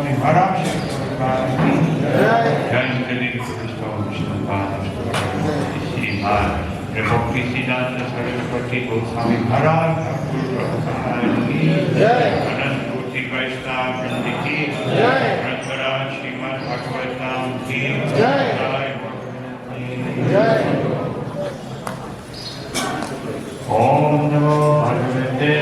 स्वामी महाराज प्रभुक्ति सिद्धांत सरस्वती गोस्वामी महाराज अनंत कोटि वैष्णव वृंद की ग्रंथराज श्रीमद् भागवतम की जय। ओम नमो भगवते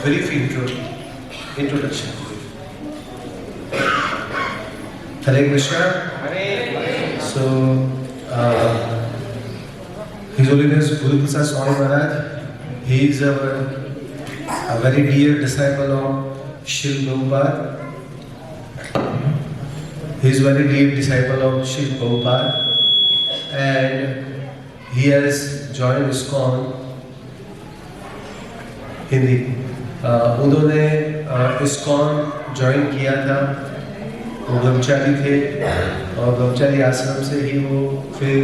brief introduction. Hare Krishna. So, His Holiness Guru Prasad Swami Maharaj, he is a very dear disciple of Srila Prabhupada. He is very dear disciple of Srila Prabhupada, and he has joined ISKCON Hindi. उन्होंने ISKCON join किया था, वो ब्रह्मचारी थे और ब्रह्मचारी आश्रम से ही वो फिर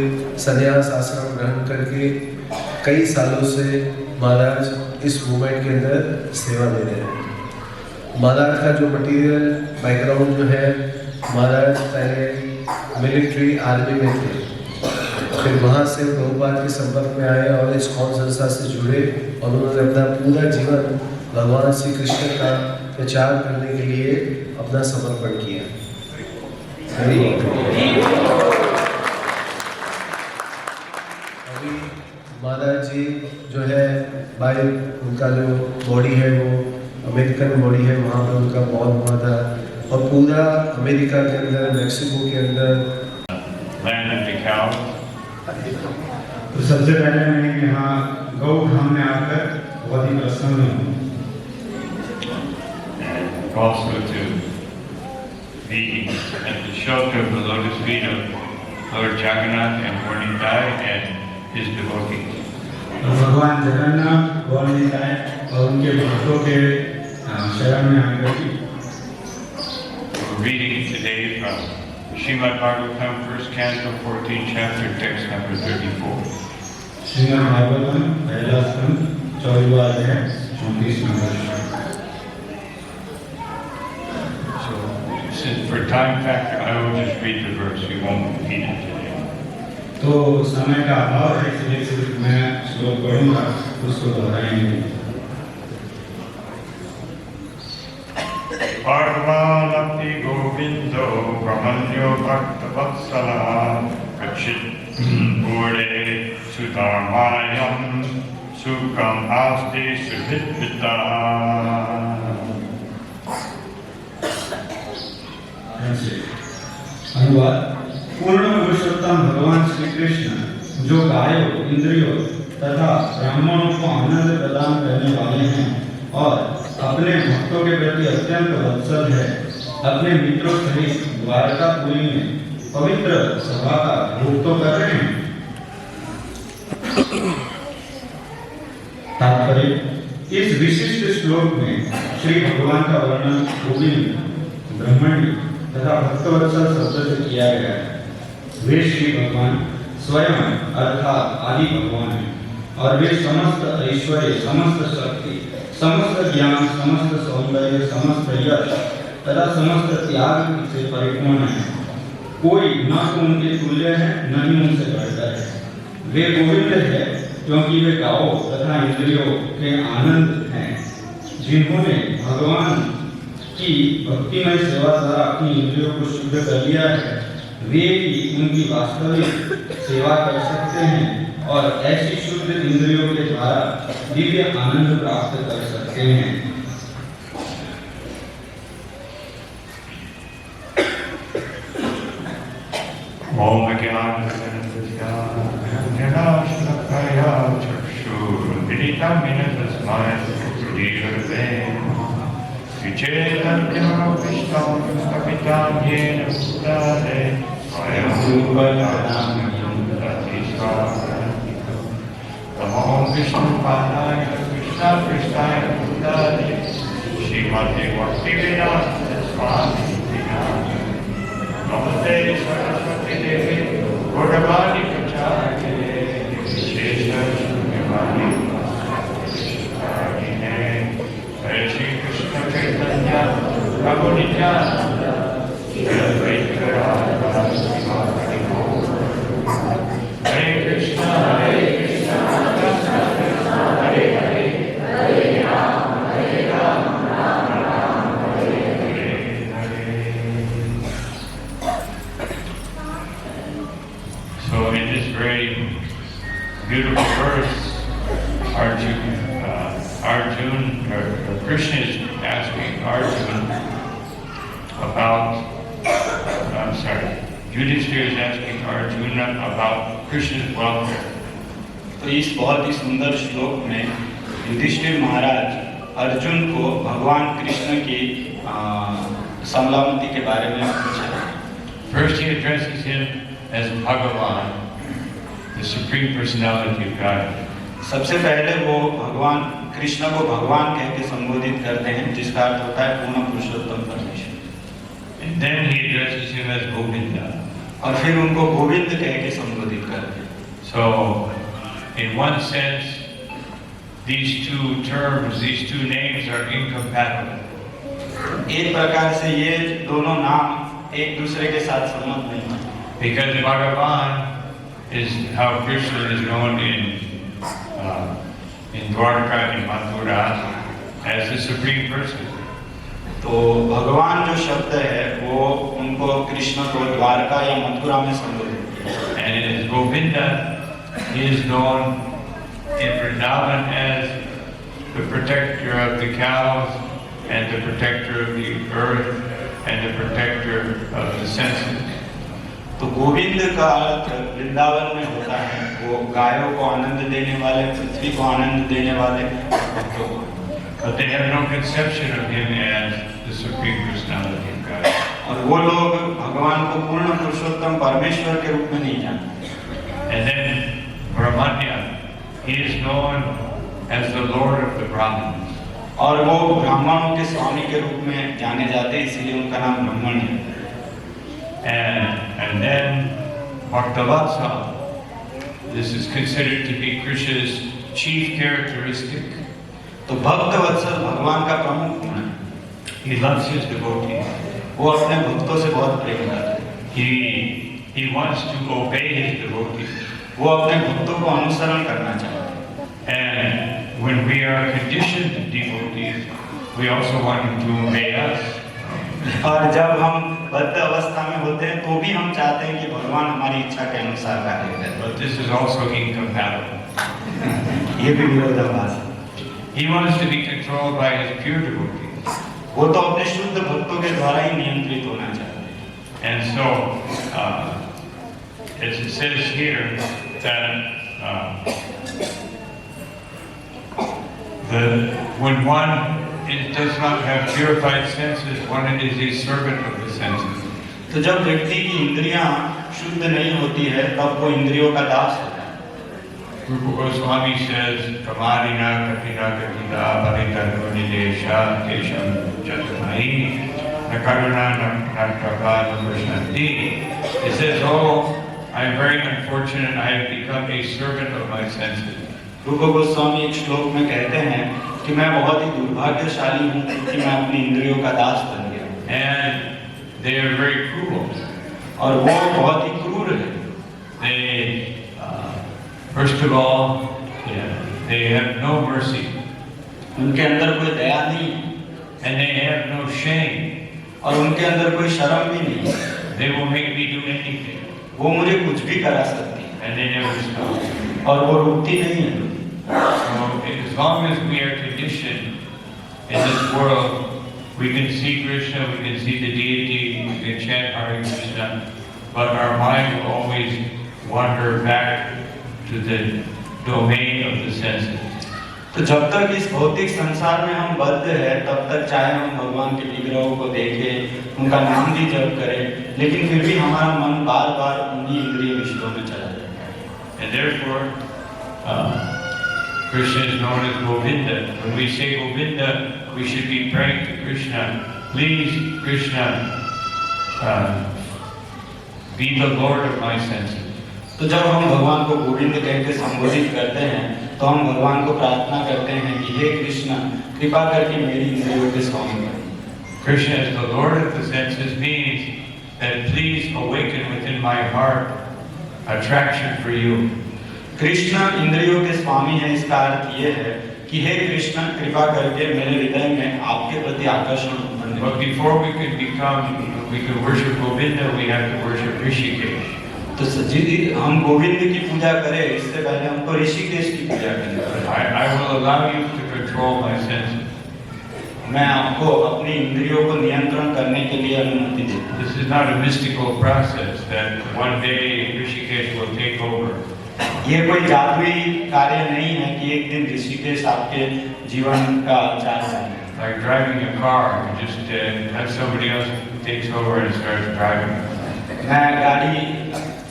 संन्यास आश्रम ग्रहण करके कई सालों से महाराज इस मूवमेंट के अंदर सेवा दे रहे हैं। महाराज का जो मटीरियल बैकग्राउंड जो है, महाराज पहले मिलिट्री आर्मी में थे, फिर वहाँ से प्रभुपाद के संपर्क में आए और ISKCON संस्था से जुड़े और उन्होंने अपना पूरा जीवन भगवान श्री कृष्ण का प्रचार करने के लिए अपना समर्पण किया। अभी महाराज जी जो है भाई, उनका जो बॉडी है वो अमेरिकन बॉडी है, वहाँ पर उनका मौत हुआ था और पूरा अमेरिका के अंदर, मैक्सिको के अंदर तो सबसे पहले मैं यहाँ गौ धाम में आकर बहुत ही प्रसन्न हूँ। Also to be at the shelter of the lotus feet of Lord Jagannath and Varnitai and his devotees. भगवान जगन्नाथ, वर्णिताय और उनके भक्तों के शरण में आकर reading today from Srimad Bhagavatam, 1st Canto, 14th chapter, text number 34. Srimad Bhagavatam, पहला स्कंद, 14वां अध्याय, 34 नंबर श्लोक। So, for time factor, I will just read the verse. We won't repeat it today. तो समय का अभाव है, इसलिए सिर्फ मैं श्लोक पढ़ूंगा, उसको दोहराएंगे। Parvalakti Govindo Brahmanyo Bhakta Vatsala Kachit Burde Sudharmayam Sukam Asti Suhitpita। अनुवाद। पूर्ण पुरुषोत्तम भगवान श्री कृष्ण जो गायों, इंद्रियों तथा ब्राह्मणों को आनंद प्रदान करने वाले हैं और अपने भक्तों के प्रति अत्यंत वत्सल है, अपने मित्रों सहित द्वारकापुरी में पवित्र सभा का भोग तो कर रहे हैं। तात्पर्य, इस विशिष्ट श्लोक में श्री भगवान का वर्णन गोविंद, ब्रह्मण्य तथा भक्तवत्सल शब्द से किया गया है। वे श्री भगवान स्वयं अर्थात आदि भगवान हैं और वे समस्त ऐश्वर्य, समस्त शक्ति, समस्त ज्ञान, समस्त सौंदर्य, समस्त यश तथा समस्त त्याग से परिपूर्ण है। कोई न तो उनके तुल्य है, न ही उनसे बढ़कर है। वे गोविंद है क्योंकि वे गाओं तथा इंद्रियों के आनंद हैं। जिन्होंने भगवान की भक्तिमय सेवा द्वारा अपनी इंद्रियों को शुद्ध कर लिया है, वे ही उनकी वास्तविक सेवा कर सकते हैं और ऐसी शुद्ध इंद्रियों के द्वारा दिव्य आनंद प्राप्त कर सकते हैं। ओम अज्ञान ज्ञानाश्रद्धया चक्षुर्मिलितं येन तस्मै श्रीगुरवे विचेतन्यं विष्णुं स्थापितं येन भूतले स्वयं नमो विष्णुपादाय कृष्णाय भूतले श्रीमते भक्तिवेदान्त स्वामी नमस्ते सरस्वती देवी गौरवाणी प्रचारिणे विशेष शून्यवाणी हरे श्री कृष्ण चैतन्य प्रभु नित्यानंद श्री अद्वैत गदाधर हरे कृष्ण हरे Krishna Hare Hare So in this very beautiful verse, Krishna is asking Arjuna about, Yudhishthira is asking Arjuna about Krishna's welfare. तो इस बहुत ही सुंदर श्लोक में युधिष्ठिर महाराज अर्जुन को भगवान कृष्ण की सलामती के बारे में पूछा। First he addresses him as Bhagavan, the Supreme Personality of God. सबसे पहले वो भगवान कृष्ण को भगवान कह के संबोधित करते हैं, जिसका अर्थ होता है पूर्ण पुरुषोत्तम परमेश्वर। And then he addresses him as Govinda. और फिर उनको गोविंद कह के संबोधित करते हैं। So, in one sense, these two terms, these two names are incompatible. एक प्रकार से ये दोनों नाम एक दूसरे के साथ संबंध नहीं है। Because Bhagavan is how Krishna is known in Dwarka, in Mathura, as the Supreme Person. तो भगवान जो शब्द है वो उनको कृष्ण को द्वारका या मथुरा में संबोधित किया। And as Govinda, he is known in Vrindavan as the protector of the cows and the protector of the earth and the protector of the senses. तो गोविंद का अर्थ वृंदावन में होता है वो गायों को आनंद देने वाले, पृथ्वी को आनंद देने वाले भक्तों को। But they have no conception of him as the Supreme Personality of God. और वो लोग भगवान को पूर्ण पुरुषोत्तम परमेश्वर के रूप में नहीं जानते। And then Brahmanya, he is known as the Lord of the Brahmins. और वो ब्राह्मणों के स्वामी के रूप में जाने जाते, इसीलिए उनका नाम ब्राह्मण है। And then Bhaktavatsal, this is considered to be Krishna's chief characteristic. तो भक्त वत्सल भगवान का प्रमुख गुण है। He loves his devotees. वो अपने भक्तों से बहुत प्रेम करते हैं। He wants to obey his devotees. वो अपने भक्तों को अनुसरण करना चाहते हैं। And when we are conditioned devotees, we also want him to obey us. और जब हम बद्ध अवस्था में होते हैं तो भी हम चाहते हैं कि भगवान हमारी इच्छा के अनुसार कार्य करें। But this is also incompatible. ये भी विरोधाभास है। He wants to be controlled by his pure devotees. वो तो अपने शुद्ध भक्तों के द्वारा ही नियंत्रित होना चाहते हैं। And so, as it says here, that when one does not have purified senses, one is a servant of the senses. तो जब व्यक्ति की इंद्रियां शुद्ध नहीं होती है तब वो इंद्रियों का दास होता है। Rupa Goswami says, Pramadina katina katita paritano nidesha kesham chatamai nakaruna nakrapa naprashanti. It says, oh, I am very unfortunate, I have become a servant of my senses. रूपा गोस्वामी एक श्लोक में कहते हैं कि मैं बहुत ही दुर्भाग्यशाली हूँ क्योंकि मैं अपनी इंद्रियों का दास बन गया। And they are very cruel. और वो बहुत ही क्रूर है। They, first of all, they have no mercy. उनके अंदर कोई दया नहीं है। And they have no shame. और उनके अंदर कोई शर्म भी नहीं है। They will make me do anything. वो मुझे कुछ भी करा सकती है। And they never stop. और वो रुकती नहीं है। So as long as we are conditioned in this world, we can see Krishna, we can see the deity, we can chant Hare Krishna, but our mind will always wander back to the domain of the senses. तो जब तक इस भौतिक संसार में हम बद्ध है, तब तक चाहे हम भगवान के विग्रहों को देखें, उनका नाम भी जप करें, लेकिन फिर भी हमारा मन बार बार उन्हीं इंद्रिय विषयों में चला जाता है। And therefore, Krishna is known as Govinda. When we say Govinda, we should be praying to Krishna. Please, Krishna, be the Lord of my senses. तो जब हम भगवान को गोविंद कह के संबोधित करते हैं, तो हम भगवान को प्रार्थना करते हैं कि हे कृष्ण, कृपा करके मेरी इंद्रियों के स्वामी बनिए। Krishna as the Lord of the senses means that please awaken within my heart attraction for you. Krishna इंद्रियों के स्वामी है, इसका अर्थ ये है कि हे कृष्ण, कृपा करके मेरे हृदय में आपके प्रति आकर्षण उत्पन्न हो। But before we can worship Govinda, we have to worship Rishikesh. तो जी हम गोविंद की पूजा करें, इससे पहले हमको ऋषिकेश की पूजा करनी पड़ेगी। I will allow you to control my senses. मैं आपको अपनी इंद्रियों को नियंत्रण करने के लिए अनुमति देता हूँ। This is not a mystical process that one day Rishikesh will take over. ये कोई जादुई कार्य नहीं है कि एक दिन ऋषिकेश आपके जीवन का चार्ज है। Like driving a car, you just have somebody else who takes over and starts driving. मैं गाड़ी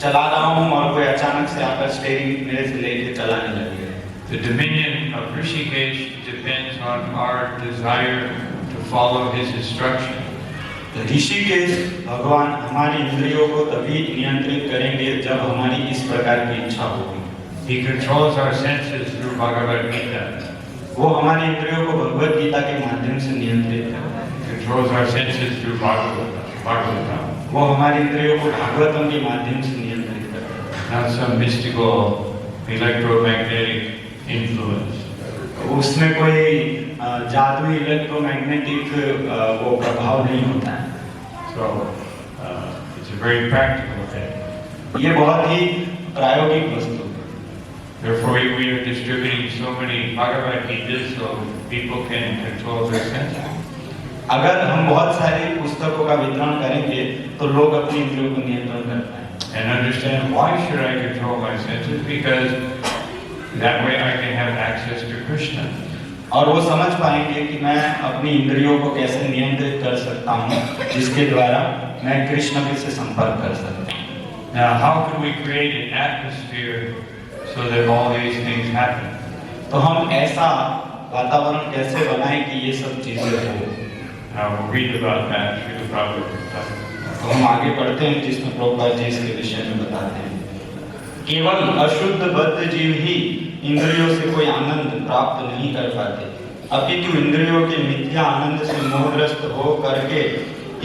चला रहा हूँ और कोई अचानक से आकर स्टीयरिंग मेरे से लेके चलाने लगे। The dominion of Rishikesh depends on our desire to follow his instruction. तो ऋषिकेश भगवान हमारी इंद्रियों को तभी नियंत्रित करेंगे जब हमारी इस प्रकार की इच्छा होगी। He controls our senses through Bhagavad Gita. वो हमारी इंद्रियों को भगवत गीता के माध्यम से नियंत्रित करता है। He controls our senses through Bhagavatam. वो हमारी इंद्रियों को भागवतम के माध्यम से नियंत्रित करता है। Not some mystical electromagnetic influence. उसमें कोई जादुई इलेक्ट्रोमैग्नेटिक वो प्रभाव नहीं होता है। So it's a very practical thing. ये बहुत ही प्रायोगिक वस्तु है। Therefore, we are distributing so many Bhagavad Gitas so people can control their senses. अगर हम बहुत सारी पुस्तकों का वितरण करेंगे तो लोग अपनी इंद्रियों को नियंत्रण कर पाएंगे। And understand why should I control my senses? Because that way I can have access to Krishna. और वो समझ पाएंगे कि मैं अपनी इंद्रियों को कैसे नियंत्रित कर सकता हूँ, जिसके द्वारा मैं कृष्ण से संपर्क कर सकता हूँ। Now, how can we create an atmosphere so that all these things happen? तो हम ऐसा वातावरण कैसे बनाएं कि ये सब चीजें हो? Now we'll read about that through the Bhagavad. तो हम आगे पढ़ते हैं जिसमें प्रभुपाद जी इसके विषय में बताते हैं। केवल अशुद्ध बद्ध जीव ही इंद्रियों से कोई आनंद प्राप्त नहीं कर पाते, अपितु इंद्रियों के मिथ्या आनंद से मोहग्रस्त हो करके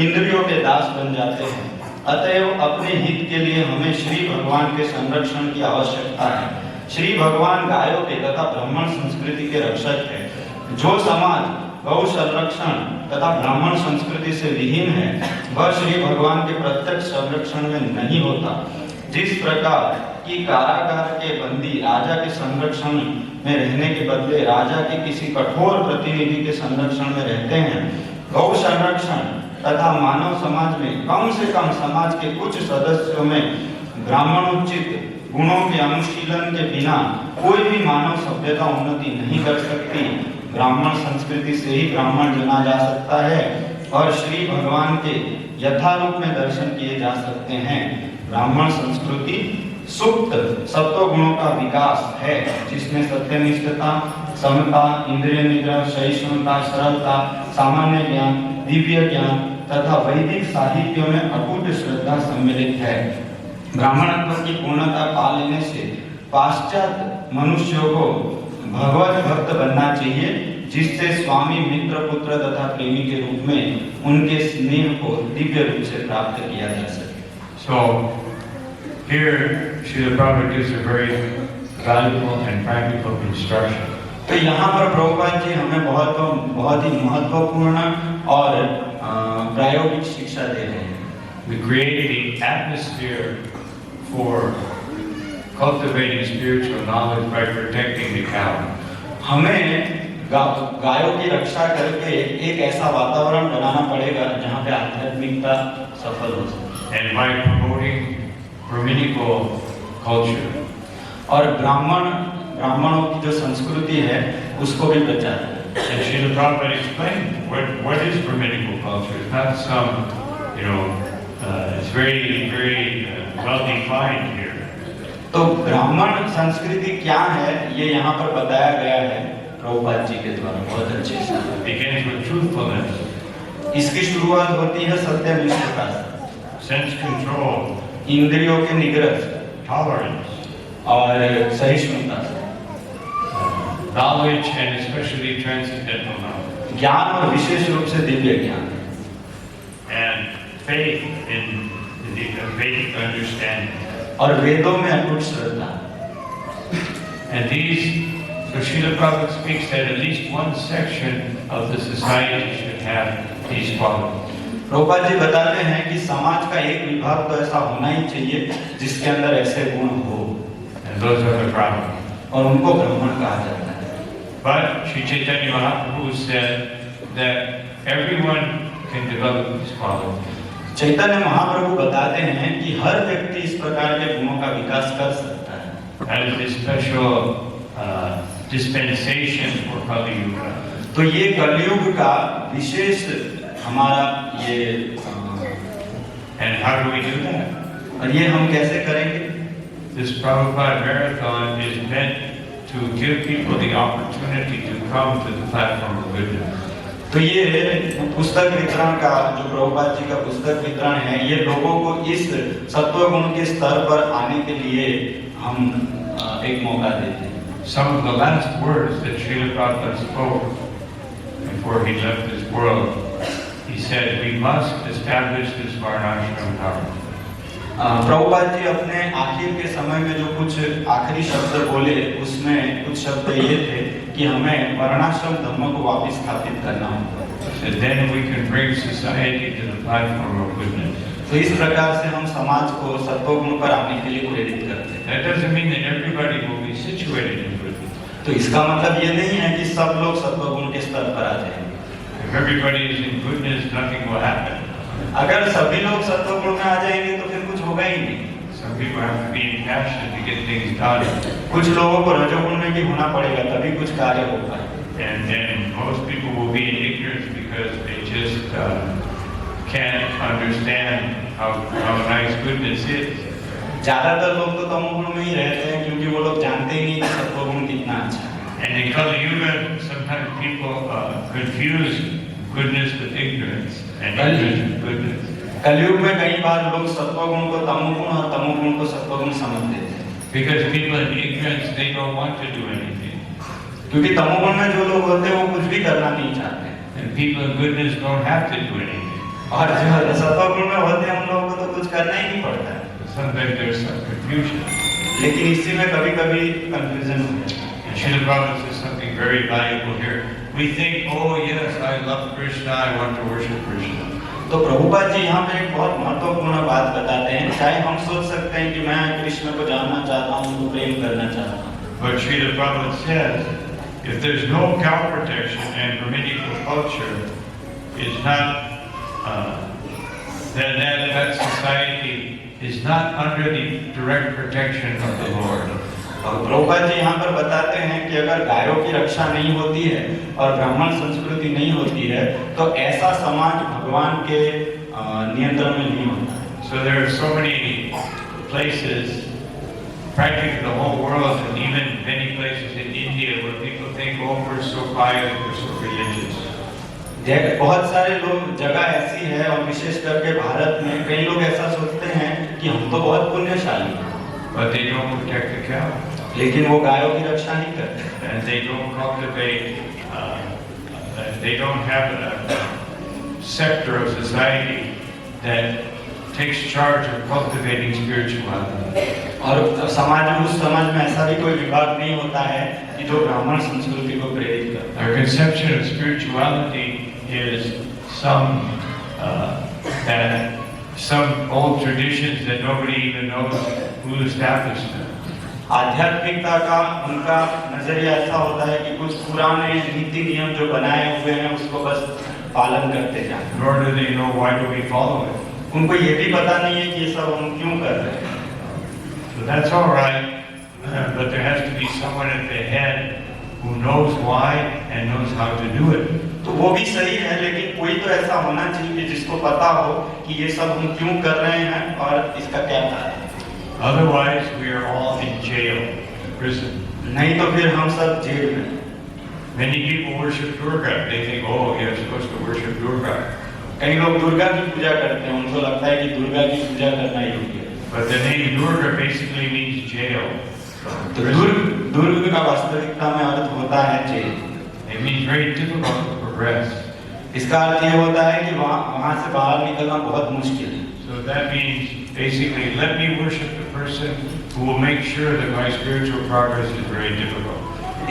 इंद्रियों के दास बन जाते हैं। अतएव अपने हित के लिए हमें श्री भगवान के संरक्षण की आवश्यकता है। श्री भगवान गायों के तथा ब्राह्मण संस्कृति के रक्षक है। जो समाज गौ संरक्षण तथा ब्राह्मण संस्कृति से विहीन है, वह श्री भगवान के प्रत्यक्ष संरक्षण में नहीं होता। जिस प्रकार कि कारागार के बंदी राजा के संरक्षण में रहने के बदले राजा के किसी कठोर प्रतिनिधि के संरक्षण में रहते हैं, गौ संरक्षण तथा मानव समाज में कम से कम समाज के कुछ सदस्यों में ब्राह्मणोचित गुणों के अनुशीलन के बिना कोई भी मानव सभ्यता उन्नति नहीं कर सकती। ब्राह्मण संस्कृति से ही ब्राह्मण जना जा सकता है और श्री भगवान के यथारूप में दर्शन किए जा सकते हैं। ब्राह्मण संस्कृति सुप्त सत्व गुणों का विकास है, जिसमें सत्यनिष्ठता, समता, इंद्रिय निग्रह, सहिष्णुता, सरलता, सामान्य ज्ञान, दिव्य ज्ञान तथा वैदिक साहित्यों में अकूट श्रद्धा सम्मिलित है। ब्राह्मणत्व की पूर्णता पा लेने से पाश्चात्य मनुष्यों को भगवत भक्त बनना चाहिए, जिससे स्वामी, मित्र, पुत्र तथा प्रेमी के रूप में उनके स्नेह को दिव्य रूप से प्राप्त किया जा सके। So here Srila Prabhupada gives a very valuable and practical instruction. तो यहाँ पर प्रभुपाद जी हमें बहुत ही महत्वपूर्ण और प्रायोगिक शिक्षा दे रहे हैं। We create the atmosphere for cultivating spiritual knowledge by protecting the cow. हमें गायों की रक्षा करके एक ऐसा वातावरण बनाना पड़ेगा जहाँ पे आध्यात्मिकता सफल हो सके। And by promoting Brahminical culture. और ब्राह्मणों की जो संस्कृति है उसको भी बचाते हैं। And Srila Prabhupada explained what is Brahminical culture. It's not some, it's very well defined here. तो ब्राह्मण संस्कृति क्या है ये यहाँ पर बताया गया है प्रभुपाद जी के द्वारा बहुत अच्छे से। It begins with truthfulness, इसकी शुरुआत होती है सत्यनिष्ठता से, sense control, इंद्रियों के निग्रह से tolerance, और सहिष्णुता से, knowledge and especially transcendental knowledge, ज्ञान और विशेष रूप से दिव्य ज्ञान, and faith in the Vedic understanding. और वेदों में अटूट श्रद्धा। And so Srila Prabhupada speaks that at least one section of the society should have these qualities. Prabhupada ji बताते हैं कि समाज का एक विभाग तो ऐसा होना ही चाहिए जिसके अंदर ऐसे गुण हो, And those are the Brahmanas. और उनको ब्राह्मण कहा जाता है। But Sri Chaitanya Mahaprabhu said that everyone can develop these qualities. Chaitanya Mahaprabhu बताते हैं कि हर व्यक्ति इस प्रकार के गुणों का विकास कर सकता है। That is the special dispensation for Kali Yuga. तो ये कलयुग का विशेष हमारा ये And how do we do that? और ये हम कैसे करेंगे? This Prabhupada Marathon is meant to give people the opportunity to come to the platform of goodness. तो ये पुस्तक वितरण का जो प्रभुपाद जी का पुस्तक वितरण है, ये लोगों को इस सत्व गुण के स्तर पर आने के लिए हम एक मौका देते हैं। Some of the last words that Srila Prabhupada spoke before he left this world, he said, we must establish this varnashram dharma. Prabhupada ji अपने आखिर के समय में जो कुछ आखिरी शब्द बोले उसमें कुछ शब्द ये थे कि हमें वर्णाश्रम धर्म को वापस स्थापित करना होगा। And then we can bring society to the platform of goodness. तो इस प्रकार से हम समाज को सत्वगुण पर आने के लिए प्रेरित करते हैं। That doesn't mean that everybody will be situated in goodness. तो इसका मतलब ये नहीं है कि सब लोग सत्वगुण के स्तर पर आ जाएंगे। If everybody is in goodness, nothing will happen. अगर सभी लोग सत्वगुण में आ जाएंगे तो फिर कुछ होगा ही नहीं। Some people have to be in passion to get things done. कुछ लोगों को रजोगुण में भी होना पड़ेगा तभी कुछ कार्य हो पाए। And most people will be in ignorance because they just can't understand how nice goodness is. ज्यादातर लोग तो तमोगुण में ही रहते हैं क्योंकि वो लोग जानते ही नहीं कि सत्वगुण कितना अच्छा है। And in Kali Yuga, sometimes people confuse goodness with ignorance and ignorance with goodness. कलयुग में कई बार लोग सत्वगुण को तमोगुण और तमोगुण को सत्वगुण समझ लेते हैं। Because people in ignorance, they don't want to do anything. क्योंकि तमोगुण में जो लोग होते हैं वो कुछ भी करना नहीं चाहते। And people in goodness don't have to do anything. और जो सत्वगुण में होते हैं उन लोगों को तो कुछ करना ही नहीं पड़ता है। Sometimes there's some confusion. लेकिन इसी में कभी-कभी कंफ्यूजन हो जाता है। And Srila Prabhupada says something very valuable here. We think, oh yes, I love Krishna, I want to worship Krishna. तो प्रभुपाद जी यहाँ पे एक बहुत महत्वपूर्ण बात बताते हैं। चाहे हम सोच सकते हैं कि मैं कृष्ण को जानना चाहता हूँ, उनको प्रेम करना चाहता हूँ। But Srila Prabhupada says, if there's no cow protection and Brahminical culture is not, then that society is not under the direct protection of the Lord. और प्रभुपाद जी यहाँ पर बताते हैं कि अगर गायों की रक्षा नहीं होती है और ब्राह्मण संस्कृति नहीं होती है तो ऐसा समाज भगवान के नियंत्रण में नहीं होता। So there are so many places, practically the whole world, and even many places in India where people think, oh, we're so pious, we're so religious. बहुत सारे लोग जगह ऐसी है और विशेष करके भारत में कई लोग ऐसा सोचते हैं कि हम तो बहुत पुण्यशाली हैं। But they don't protect the cow. लेकिन वो गायों की रक्षा नहीं करते। And they don't cultivate, they don't have a sector of society that takes charge of cultivating spirituality. और उस समाज में ऐसा भी कोई विभाग नहीं होता है कि जो ब्राह्मण संस्कृति को प्रेरित करता है। Our conception of spirituality is some old traditions that nobody even knows who established them. आध्यात्मिकता का उनका नजरिया ऐसा होता है कि कुछ पुराने नीति नियम जो बनाए हुए हैं उसको बस पालन करते जाएं। Nor do they know why do we follow it. उनको ये भी पता नहीं है कि ये सब हम क्यों कर रहे हैं। So that's all right, but there has to be someone at the head who knows why and knows how to do it. तो वो भी सही है, लेकिन कोई तो ऐसा होना चाहिए कि जिसको पता हो कि ये सब हम क्यों कर रहे हैं और इसका क्या कारण है। Otherwise, we are all in jail, prison. नहीं तो फिर हम सब जेल में। Many people worship Durga. They think, oh, you're supposed to worship Durga. कई लोग दुर्गा की पूजा करते हैं, उनको लगता है कि दुर्गा की पूजा करना योग्य है। But the name Durga basically means jail. तो दुर्ग का वास्तविकता में अर्थ होता है jail. It means very difficult to progress. इसका अर्थ ये होता है कि वहाँ से बाहर निकलना बहुत मुश्किल है। So that means basically, let me worship the person who will make sure that my spiritual progress is very difficult.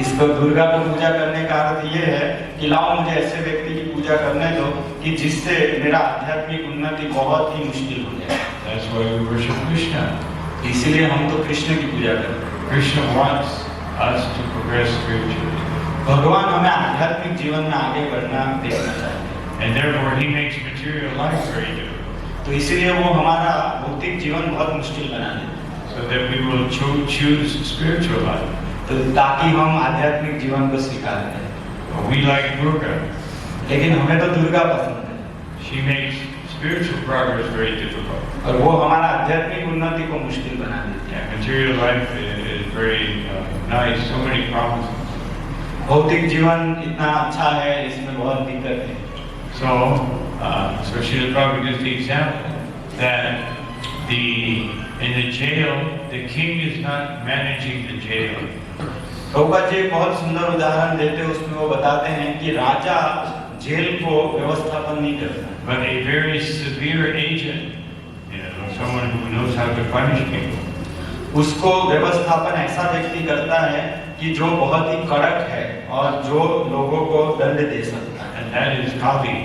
इसको दुर्गा को पूजा करने का अर्थ ये है कि लाओ मुझे ऐसे व्यक्ति की पूजा करने दो कि जिससे मेरा आध्यात्मिक उन्नति बहुत ही मुश्किल हो जाए। That's why we worship Krishna. इसीलिए हम तो कृष्ण की पूजा करते हैं। Krishna wants us to progress spiritually. भगवान हमें आध्यात्मिक जीवन में आगे बढ़ना देखना चाहते हैं। And therefore, he makes material life very difficult. तो इसीलिए वो हमारा भौतिक जीवन बहुत मुश्किल बना देते हैं। So that we will choose spiritual life. तो ताकि हम आध्यात्मिक जीवन को स्वीकार करें। We like Durga. लेकिन हमें तो दुर्गा पसंद है She makes spiritual progress very difficult. और वो हमारा आध्यात्मिक उन्नति को मुश्किल बना देती है। Yeah, material life is very nice. So many problems. भौतिक जीवन इतना अच्छा है, इसमें बहुत दिक्कत है। So Srila Prabhupada gives the example that in the jail, the king is not managing the jail. Prabhupada ji एक बहुत सुंदर उदाहरण देते हैं, उसमें वो बताते हैं कि राजा जेल को व्यवस्थापन नहीं करता, But a very severe agent, someone who knows how to punish people. उसको व्यवस्थापन ऐसा व्यक्ति करता है कि जो बहुत ही कड़क है और जो लोगों को दंड दे सकता है, And that is Kali.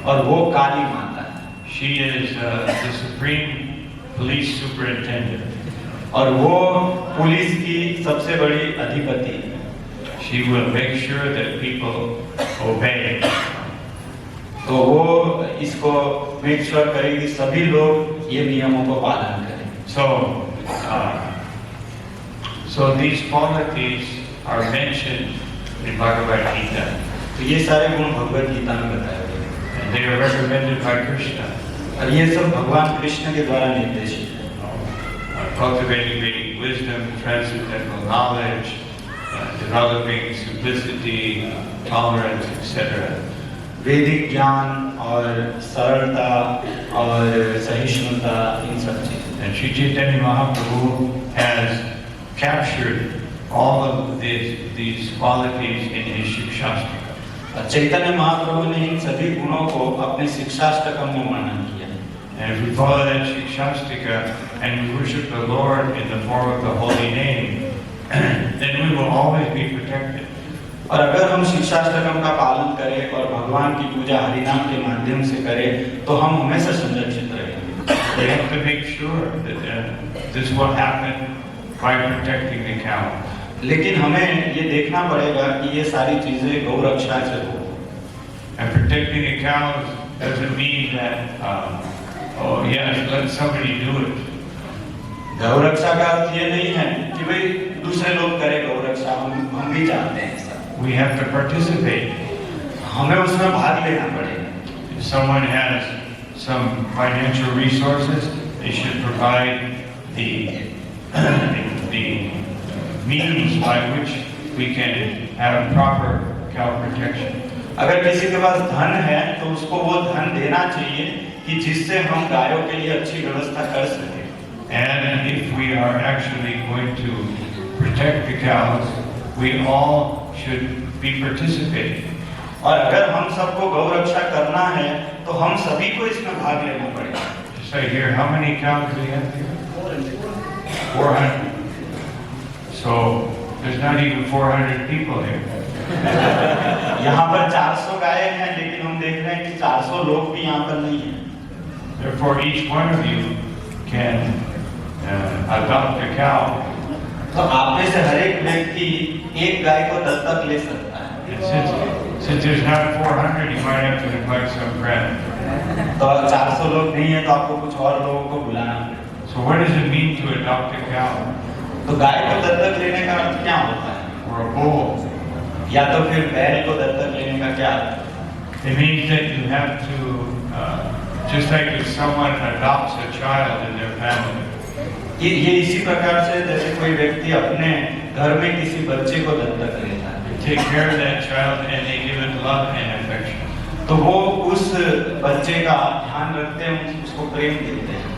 और वो काली माता है। She is the supreme police superintendent. और वो पुलिस की सबसे बड़ी अधिपति है। She will make sure that people obey. तो वो इसको मेक श्योर करेगी सभी लोग ये नियमों को पालन करें। So these qualities are mentioned in Bhagavad Gita. तो ये सारे गुण भगवद गीता में बताए गए हैं And they are recommended by Krishna. और ये सब भगवान कृष्ण के द्वारा निर्देशित है। Cultivating Vedic wisdom, transcendental knowledge, developing simplicity, tolerance, etc. वैदिक ज्ञान और सरलता और सहिष्णुता, इन सब चीजें। And Sri Chaitanya Mahaprabhu has captured all of these qualities in his Shikshastika. Chaitanya Mahaprabhu ने इन सभी गुणों को अपने शिक्षाष्टकम में वर्णन किया। And if we follow that Shikshastika and we worship the Lord in the form of the holy name, then we will always be protected. और अगर हम शिक्षाष्टकम का पालन करें और भगवान की पूजा हरिनाम के माध्यम से करें तो हम हमेशा संरक्षित रहेंगे। We have to make sure that this will happen by protecting the cow. लेकिन हमें ये देखना पड़ेगा कि ये सारी चीजें गौ रक्षा से हो। And protecting the cows doesn't mean that, oh yes, let somebody do it. गौ रक्षा का अर्थ ये नहीं है कि भाई दूसरे लोग करें गौ रक्षा, हम भी चाहते हैं ऐसा। We have to participate. हमें उसमें भाग लेना पड़ेगा। If someone has some financial resources, they should provide the means by which we can have proper cow protection. अगर किसी के पास धन है तो उसको वो धन देना चाहिए कि जिससे हम गायों के लिए अच्छी व्यवस्था कर सकें। And if we are actually going to protect the cows, we all should be participating. और अगर हम सबको गौ रक्षा करना है तो हम सभी को इसमें भाग लेना पड़ेगा। Say here, how many cows do we have here? 400. So there's not even 400 people here. यहाँ पर 400 गायें हैं, लेकिन हम देख रहे हैं कि 400 लोग भी यहाँ पर नहीं हैं। Therefore, each one of you can adopt a cow. तो आप में से हर एक व्यक्ति एक गाय को दत्तक ले सकता है। And since there's not 400, you might have to invite some friend. तो 400 लोग नहीं है तो आपको कुछ और लोगों को बुलाना पड़ेगा। So what does it mean to adopt a cow तो गाय को दत्तक लेने का अर्थ क्या होता है? or a bull? या तो फिर बैल को दत्तक लेने का क्या अर्थ है? It means that you have to, just like if someone adopts a child in their family, ये इसी प्रकार से जैसे कोई व्यक्ति अपने घर में किसी बच्चे को दत्तक लेता है, they take care of that child and they give it love and affection. तो वो उस बच्चे का ध्यान रखते हैं, उसको प्रेम देते हैं।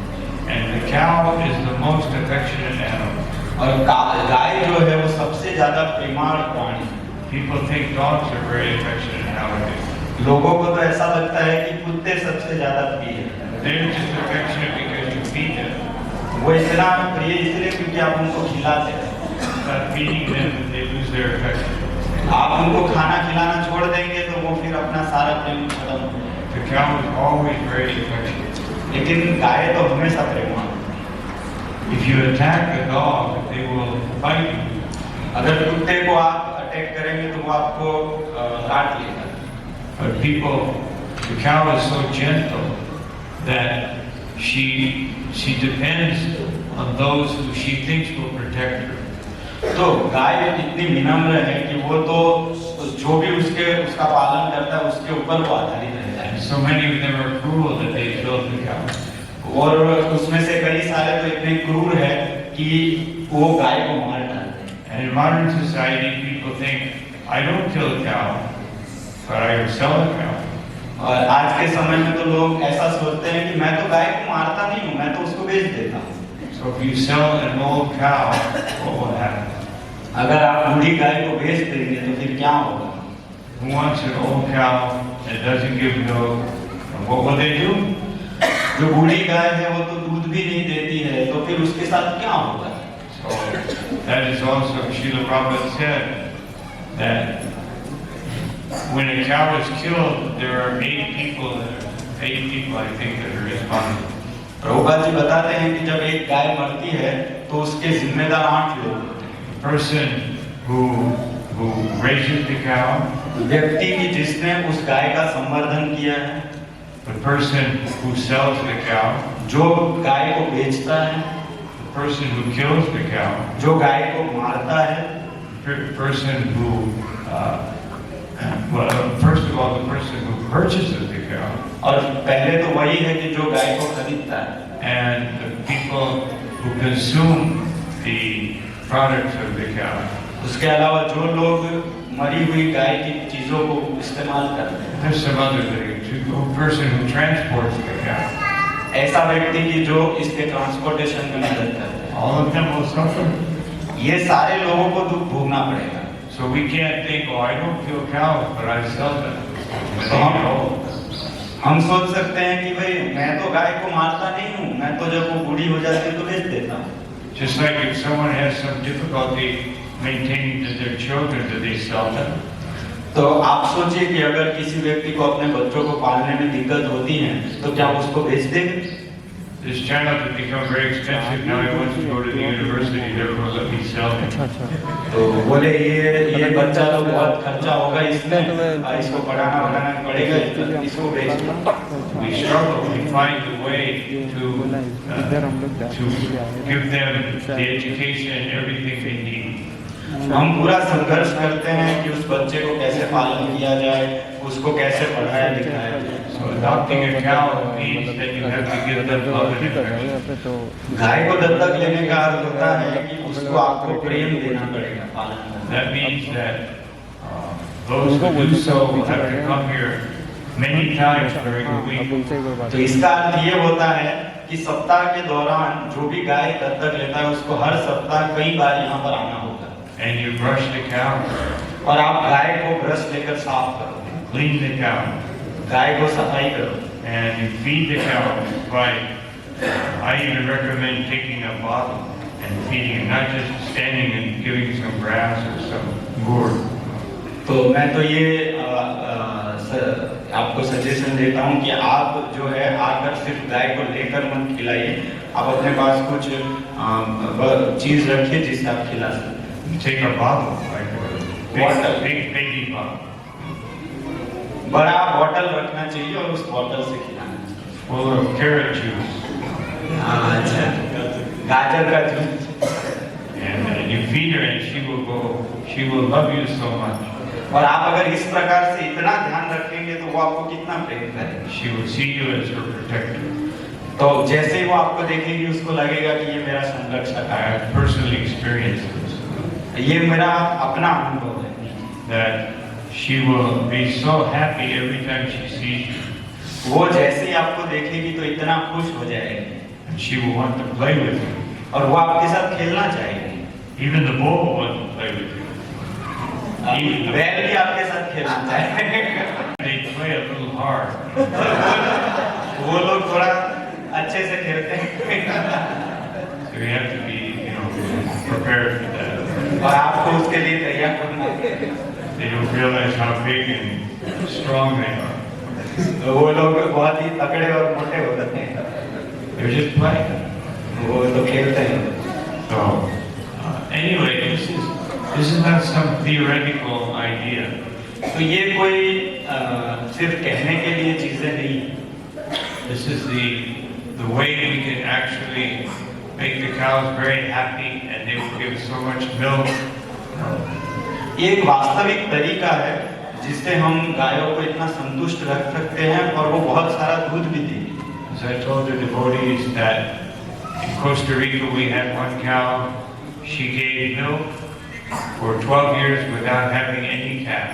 And the cow is the most affectionate animal. और गाय जो है वो सबसे ज्यादा प्रेमाळ प्राणी है। People think dogs are very affectionate nowadays. लोगों को तो ऐसा लगता है कि कुत्ते सबसे ज्यादा प्रिय हैं। They're just affectionate because you feed them. वो इतना प्रिय इसलिए क्योंकि आप उनको खिलाते हैं। Not feeding them, they lose their affection. आप उनको खाना खिलाना छोड़ देंगे तो वो फिर अपना सारा प्रेम खत्म हो जाएगा। The cow is always very affectionate. लेकिन गाय तो हमेशा प्रेमाळ। If you attack a dog, they will bite you. अगर कुत्ते को आप अटैक करेंगे तो वो आपको काट लेगा। But the cow is so gentle that she depends on those who she thinks will protect her. तो गाय इतनी विनम्र है कि वो तो जो भी उसका पालन करता है उसके ऊपर वो आधारित रहता है। And so many of them are cruel that they killed the cow. और उसमें से कई सारे तो इतने क्रूर है कि वो गाय को मार डालते हैं। And in modern society, people think, I don't kill a cow, but I sell a cow. और आज के समय में तो लोग ऐसा सोचते हैं कि मैं तो गाय को मारता नहीं हूँ, मैं तो उसको बेच देता हूँ। So if you sell an old cow, what will happen? अगर आप बूढ़ी गाय को बेच देंगे तो फिर क्या होगा? Who wants an old cow that doesn't give milk? And what will they do? जो बूढ़ी गाय है वो तो दूध भी नहीं देती है, तो फिर उसके साथ क्या होगा? So that is also, Srila Prabhupada said that when a cow is killed, there are 8 people I think that are responsible. Prabhupada ji बताते हैं कि जब एक गाय मरती है तो उसके जिम्मेदार 8 लोग होते हैं। The person who raises the cow, व्यक्ति की जिसने उस गाय का संवर्धन किया है, the person who sells the cow, जो गाय को बेचता है, the person who kills the cow, जो गाय को मारता है, the person who, first of all, the person who purchases the cow, और पहले तो वही है कि जो गाय को खरीदता है, and the people who consume the products of the cow. उसके अलावा जो लोग मरी हुई गाय की चीजों को इस्तेमाल करते हैं। There's some other things. The person who transports the cow. ऐसा व्यक्ति की जो इसके ट्रांसपोर्टेशन में मदद करते हैं, All of them will suffer. ये सारे लोगों को दुख भोगना पड़ेगा। So we can't think, oh, I don't kill cows, but I sell them. When they get old. हम सोच सकते हैं कि भाई मैं तो गाय को मारता नहीं हूँ, मैं तो जब वो बूढ़ी हो जाती है तो बेच देता हूँ। Just like if someone has some difficulty maintaining their children, do they sell them? तो आप सोचिए कि अगर किसी व्यक्ति को अपने बच्चों को पालने में दिक्कत होती है तो क्या उसको बेच देंगे? This child has become very expensive. Now he wants to go to the university. Therefore, let me sell him. तो बोले ये बच्चा तो बहुत खर्चा होगा इसमें, इसको पढ़ाना पड़ेगा, इसको बेच दो। We struggle. We find a way to give them the education and everything they need. हम पूरा संघर्ष करते हैं कि उस बच्चे को कैसे पालन किया जाए, उसको कैसे पढ़ाया लिखाया जाए। So adopting a cow means that you have to give them love and affection. गाय को दत्तक लेने का अर्थ होता है कि उसको आपको प्रेम देना पड़ेगा, पालन करना। That means that those who do so will have to come here many times during the week. तो इसका अर्थ ये होता है कि सप्ताह के दौरान जो भी गाय दत्तक लेता है उसको हर सप्ताह कई बार यहाँ पर आना होगा। And you brush the cow, और आप गाय को ब्रश लेकर साफ करो, clean the cow, गाय को सफाई करो, and you feed the cow by, I even recommend taking a bottle and feeding it, not just standing and giving some grass or some gourd. तो मैं तो ये आपको सजेशन देता हूँ कि आप जो है आकर सिर्फ गाय को लेकर मत खिलाइए, आप अपने पास कुछ चीज रखिए जिससे आप खिला सकते। Take a bottle, like a big baby bottle, बड़ा बॉटल रखना चाहिए और उस बॉटल से खिलाना चाहिए। full of carrot juice. अच्छा, गाजर का juice. And you feed her and she will love you so much. और आप अगर इस प्रकार से इतना ध्यान रखेंगे तो वो आपको कितना प्रेम करेगी। She will see you as her protector. तो जैसे ही वो आपको देखेगी उसको लगेगा कि ये मेरा संरक्षक I है। have personally experienced this, ये मेरा अपना अनुभव है that she will be so happy every time she sees you. वो जैसे ही आपको देखेगी तो इतना खुश हो जाएगी And she will want to play with you. और वो आपके साथ खेलना चाहेगी। Even the bull will want to play with you. Even the बैल भी आपके साथ खेलना चाहेगा। they play a little hard. वो लोग थोड़ा अच्छे से खेलते हैं So you have to be, prepared for that. और आपको उसके लिए तैयार करना है। They don't realize how big and strong they are. तो वो लोग बहुत ही तगड़े और मोटे होते हैं। They're just playing. वो तो खेलते हैं। So, anyway, this is not some theoretical idea. तो ये कोई सिर्फ कहने के लिए चीजें नहीं। This is the way we can actually make the cows very happy and they will give so much milk. ये एक वास्तविक तरीका है जिससे हम गायों को इतना संतुष्ट रख सकते हैं और वो बहुत सारा दूध भी देगी। As I told the devotees that in Costa Rica we had one cow, she gave milk for 12 years without having any calf.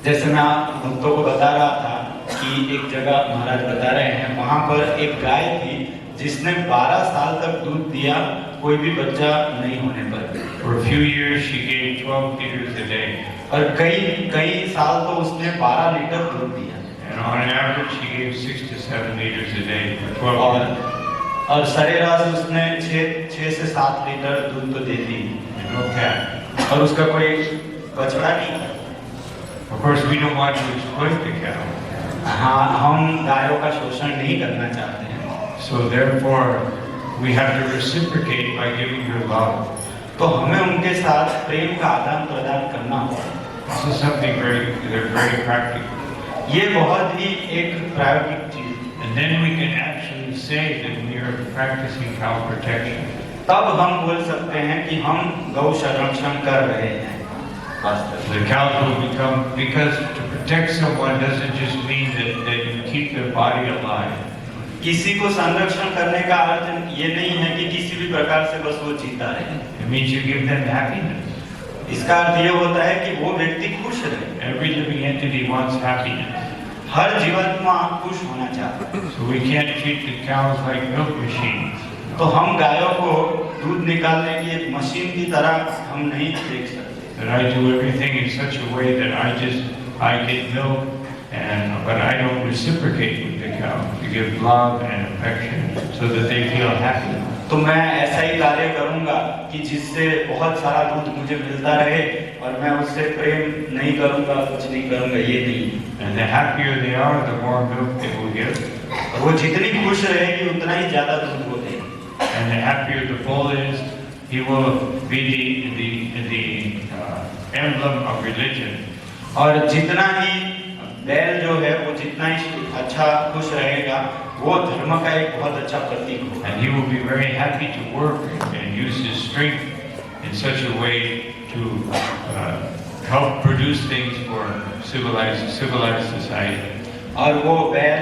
जैसे मैं आप भक्तों को बता रहा था कि एक जगह महाराज बता रहे हैं वहाँ पर एक गाय थी जिसने 12 साल तक दूध दिया कोई भी बच्चा नहीं होने पर। For a few years she gave 12 liters a day. और कई साल तो उसने 12 लीटर दूध दिया। And on average she gave 6 to 7 liters a day for 12 years. और सरेराश उसने 6 से 7 लीटर दूध तो देती And no calf. और उसका कोई बछड़ा नहीं। Of course we don't want to exploit the cow. हाँ, हम गायों का शोषण नहीं करना चाहते हैं। So therefore, we have to reciprocate by giving her love. तो हमें उनके साथ प्रेम का आदान प्रदान करना होगा। This is something very practical. ये बहुत ही एक प्रायोगिक चीज है। And then we can actually say that we are practicing cow protection. तब हम बोल सकते हैं कि हम गौ संरक्षण कर रहे हैं। वास्तव The cows will become, because to protect someone doesn't just mean that you keep their body alive. किसी को संरक्षण करने का अर्थ ये नहीं है कि किसी भी प्रकार से बस वो जीता रहे। It means you give them happiness. इसका अर्थ ये होता है कि वो व्यक्ति खुश रहे। Every living entity wants happiness. हर जीवात्मा खुश होना चाहता है। So we can't treat the cows like milk machines. तो हम गायों को दूध निकालने की एक मशीन की तरह हम नहीं देख सकते। That I do everything in such a way that I get milk, but I don't reciprocate with the cow to give love and affection so that they feel happy. तो मैं ऐसा ही कार्य करूंगा कि जिससे बहुत सारा दूध मुझे मिलता रहे और मैं उससे प्रेम नहीं करूंगा, कुछ नहीं करूंगा, ये नहीं। And the happier they are, the more milk they will give. वो जितनी खुश रहेगी उतना ही ज्यादा दूध वो देगी। And the happier the bull is, he will be the emblem of religion. और जितना ही बैल जो है वो जितना ही अच्छा खुश रहेगा वो धर्म का एक बहुत अच्छा प्रतीक होगा। And he will be very happy to work and use his strength in such a way to help produce things for civilized society. और वो बैल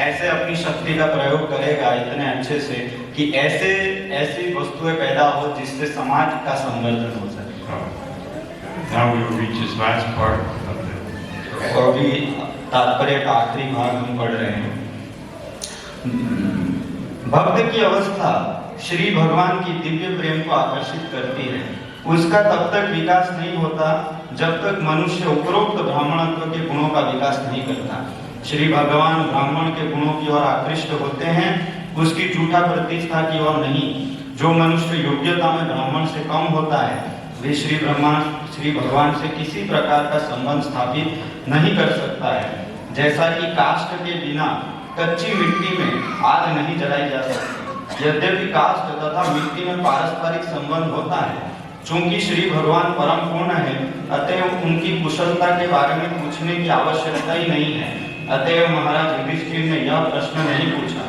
ऐसे अपनी शक्ति का प्रयोग करेगा इतने अच्छे से कि ऐसी वस्तुएं पैदा हो जिससे समाज का संवर्धन हो सके। So now we will reach this last part of the. और भी तात्पर्य का आखिरी भाग हम पढ़ रहे हैं। भक्त की अवस्था श्री भगवान की दिव्य प्रेम को आकर्षित करती है। उसका तब तक विकास नहीं होता जब तक मनुष्य उपरोक्त ब्राह्मणत्व के गुणों का विकास नहीं करता। श्री भगवान ब्राह्मण के गुणों की ओर आकृष्ट होते हैं, उसकी झूठा प्रतिष्ठा की ओर नहीं। जो मनुष्य योग्यता में ब्राह्मण से कम होता है वे श्री भगवान से किसी प्रकार का संबंध स्थापित नहीं कर सकता है। जैसा कि काष्ठ के बिना कच्ची मिट्टी में आग नहीं जलाई जा सकती, यद्यपि काष्ठ तथा मिट्टी में पारस्परिक संबंध होता है। चूंकि श्री भगवान परम पूर्ण है, अतएव उनकी कुशलता के बारे में पूछने की आवश्यकता ही नहीं है। अतएव महाराज युधिष्ठिर ने यह प्रश्न नहीं पूछा।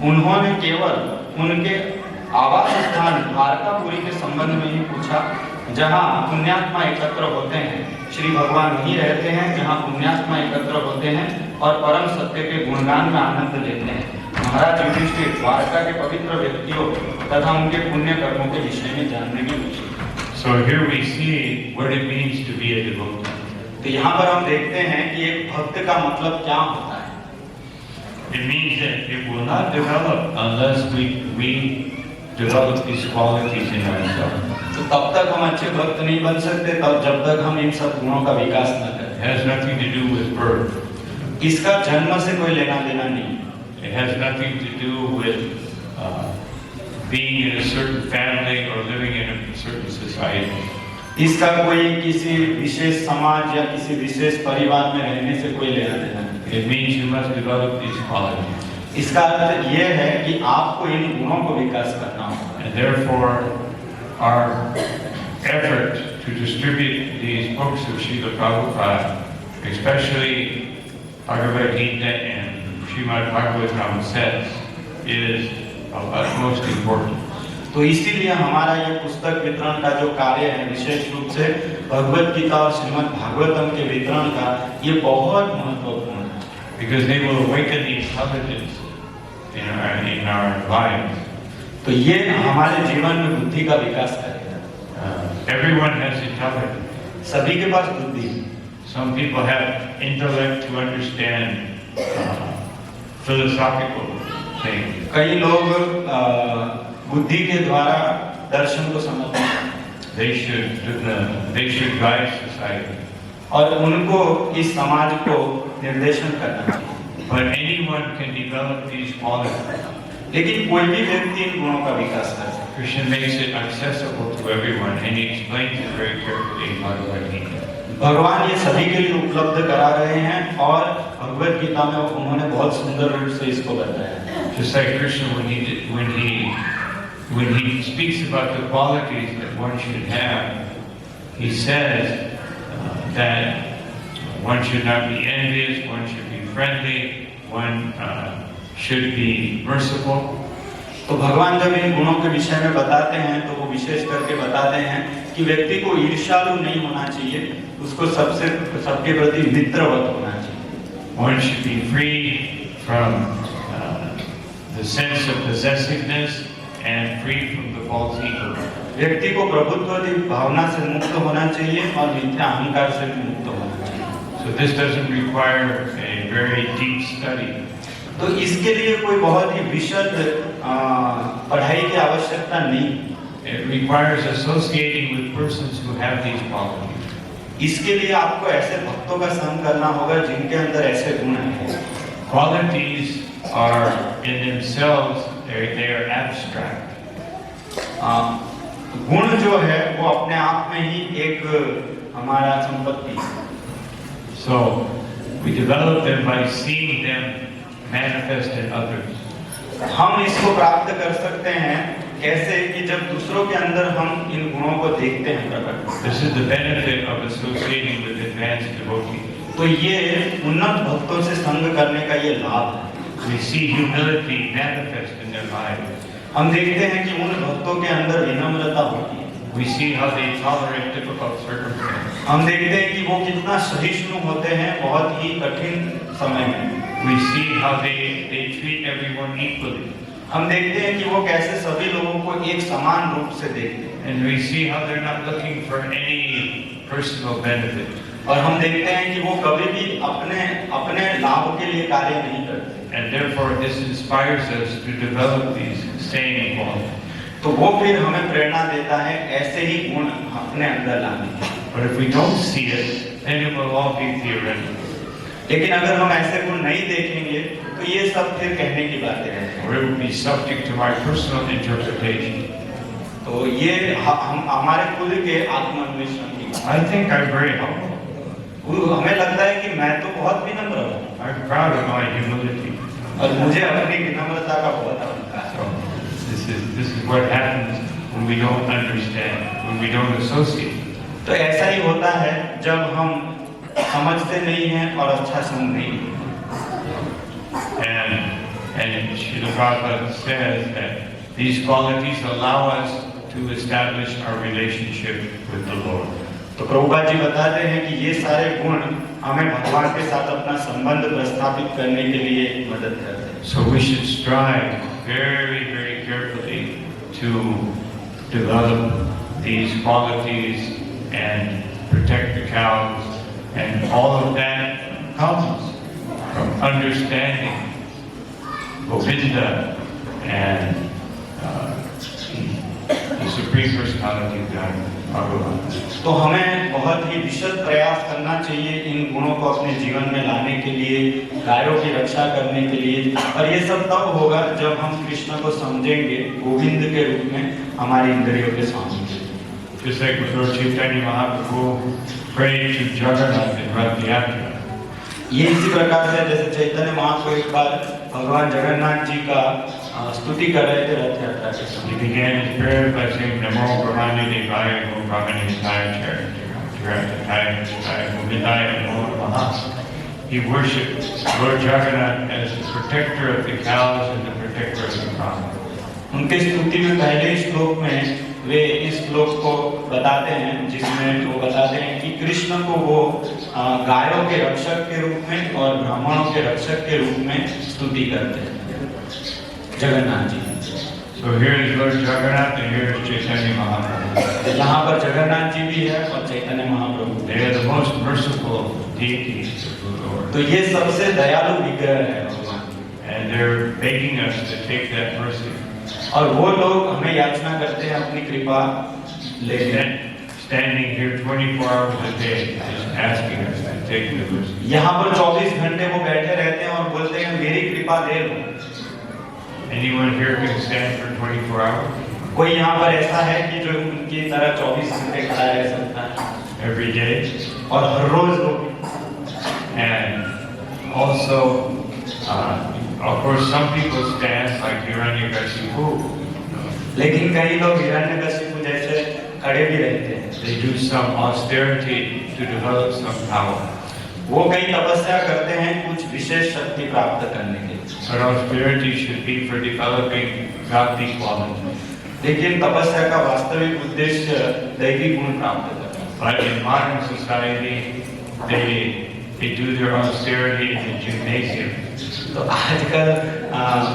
उन्होंने केवल उनके आवास स्थान द्वारकापुरी के संबंध में ही पूछा, जहाँ पुण्यात्मा एकत्र होते हैं। श्री भगवान वहीं रहते हैं जहाँ पुण्यात्मा एकत्र होते हैं और परम सत्य के गुणगान में आनंद लेते हैं। महाराज युधिष्ठिर द्वारका के पवित्र व्यक्तियों तथा उनके पुण्य कर्मों के विषय में जानने की रुचि। So here we see what it means to be a devotee. तो यहाँ पर हम देखते हैं कि एक भक्त का मतलब क्या होता है। It means that it will not develop unless we develop these qualities in ourselves. तो तब तक हम अच्छे भक्त नहीं बन सकते तब जब तक हम इन सब गुणों का विकास न करें। It has nothing to do with birth. इसका जन्म से कोई लेना देना नहीं। It has nothing to do with being in a certain family or living in a certain society. इसका कोई किसी विशेष समाज या किसी विशेष परिवार में रहने से कोई लेना देना नहीं। It means you must develop these qualities. इसका अर्थ ये है कि आपको इन गुणों को विकास करना होगा। And therefore, our effort to distribute these books of Srila Prabhupada, especially Bhagavad Gita and Srimad Bhagavatam says, is of utmost importance. तो इसीलिए हमारा ये पुस्तक वितरण का जो कार्य है विशेष रूप से भगवद गीता और श्रीमद् भागवतम के वितरण का ये बहुत महत्वपूर्ण है। Because they will awaken the intelligence in our lives. तो ये हमारे जीवन में बुद्धि का विकास करेगा। Everyone has intelligence. सभी के पास बुद्धि है। Some people have intellect to understand philosophical things. कई लोग बुद्धि के द्वारा दर्शन को समझते हैं। They should guide society. और उनको इस समाज को निर्देशन करना चाहिए। But anyone can develop these qualities. लेकिन कोई भी व्यक्ति इन गुणों का विकास कर सकता है। Krishna makes it accessible to everyone, and he explains it very carefully in Bhagavad Gita. भगवान ये सभी के लिए उपलब्ध करा रहे हैं और भगवद गीता में उन्होंने बहुत सुंदर रूप से इसको बताया है। Just like Krishna, when he speaks about the qualities that one should have, he says that one should not be envious, one should be friendly, one should be merciful. तो भगवान जब इन गुणों के विषय में बताते हैं तो वो विशेष करके बताते हैं कि व्यक्ति को ईर्ष्यालु नहीं होना चाहिए, उसको सबके प्रति मित्रवत होना चाहिए। One should be free from the sense of possessiveness and free from the false ego. व्यक्ति को प्रभुत्व की भावना से मुक्त होना चाहिए और मिथ्या अहंकार से भी मुक्त होना चाहिए। So this doesn't require a very deep study. तो इसके लिए कोई बहुत ही विशद पढ़ाई की आवश्यकता नहीं। It requires associating with persons who have these qualities. इसके लिए आपको ऐसे भक्तों का संग करना होगा जिनके अंदर ऐसे गुण हैं। Qualities are in themselves, they are abstract. गुण जो है वो अपने आप में ही एक हमारा संपत्ति है। So we develop them by seeing them manifest in others. हम इसको प्राप्त कर सकते हैं कैसे कि जब दूसरों के अंदर हम इन गुणों को देखते हैं प्रकट। This is the benefit of associating with advanced devotees. तो ये उन्नत भक्तों से संग करने का ये लाभ है। We see humility manifest in their lives. हम देखते हैं कि उन भक्तों के अंदर विनम्रता होती है। We see how they tolerate difficult circumstances. हम देखते हैं कि वो कितना सहिष्णु होते हैं बहुत ही कठिन समय में। We see how they treat everyone equally. हम देखते हैं कि वो कैसे सभी लोगों को एक समान रूप से देखते हैं। And we see how they're not looking for any personal benefit. और हम देखते हैं कि वो कभी भी अपने लाभ के लिए कार्य नहीं करते। And therefore this inspires us to develop these same qualities. तो वो फिर हमें प्रेरणा देता है ऐसे ही गुण अपने अंदर लाने की। But if we don't see it, then it will all be theoretical. लेकिन अगर हम ऐसे गुण नहीं देखेंगे तो ये सब फिर कहने की बातें हैं। Or it will be subject to my personal interpretation. तो ये हम हमारे खुद के आत्मान्वेषण की बात। I think I'm very humble. हमें लगता है कि मैं तो बहुत विनम्र हूँ। I'm proud of my humility. और मुझे अपनी विनम्रता का बहुत अहंकार है। So this is what happens when we don't understand, when we don't associate. तो ऐसा ही होता है जब हम समझते नहीं हैं और अच्छा संग नहीं है। And Srila Prabhupada says that These qualities allow us to establish our relationship with the Lord. तो प्रभुपाद जी बताते हैं कि ये सारे गुण हमें भगवान के साथ अपना संबंध प्रस्थापित करने के लिए मदद करते हैं। So we should strive very, very carefully to develop these qualities and protect the cows, and all of that comes from understanding Govinda and the Supreme Personality of God, Bhagavan. तो हमें बहुत ही विशद प्रयास करना चाहिए इन गुणों को अपने जीवन में लाने के लिए, गायों की रक्षा करने के लिए, और ये सब तब होगा जब हम कृष्ण को समझेंगे गोविंद के रूप में, हमारी इंद्रियों के स्वामी के। Just like Lord Chaitanya Mahaprabhu prayed to Jagannath in Rath Yatra. ये इसी प्रकार से जैसे चैतन्य महाप्रभु एक बार भगवान जगन्नाथ जी का स्तुति कर रहे थे रथ यात्रा के समय। He began his prayer by saying Namo Brahmane Devaya Namo Brahmane Devaya Namo Namaha. He worshipped Lord Jagannath as the protector of the cows and the protector of the Brahmana. उनके स्तुति में पहले श्लोक में वे इस श्लोक को बताते हैं जिसमें वो बताते हैं कि कृष्ण को वो गायों के रक्षक के रूप में और ब्राह्मणों के रक्षक के रूप में स्तुति करते हैं Jagannath ji. So here is Lord Jagannath and here is Chaitanya Mahaprabhu. यहाँ पर जगन्नाथ जी भी है और Chaitanya Mahaprabhu. They are the most merciful deities of the Lord. तो ये सबसे दयालु विग्रह है भगवान, And they're begging us to take that mercy. और वो लोग हमें याचना करते हैं अपनी कृपा लेने। Standing here 24 hours a day, just asking us to take the mercy. यहाँ पर 24 घंटे वो बैठे रहते हैं और बोलते हैं मेरी कृपा दे दो। Anyone here can stand for 24 hours? कोई यहाँ पर ऐसा है कि जो उनकी तरह 24 घंटे खड़ा रह सकता है Every day. और हर रोज लोग। And also, of course, some people stand like Hiranyakashipu. लेकिन कई लोग हिरण्यकशिपु जैसे खड़े भी रहते हैं। They do some austerity to develop some power. वो कई तपस्या करते हैं कुछ विशेष शक्ति प्राप्त करने के लिए। But austerity should be for developing godly qualities. लेकिन तपस्या का वास्तविक उद्देश्य दैवी गुण प्राप्त करना है। But in modern society, they do their austerity in the gymnasium. तो आजकल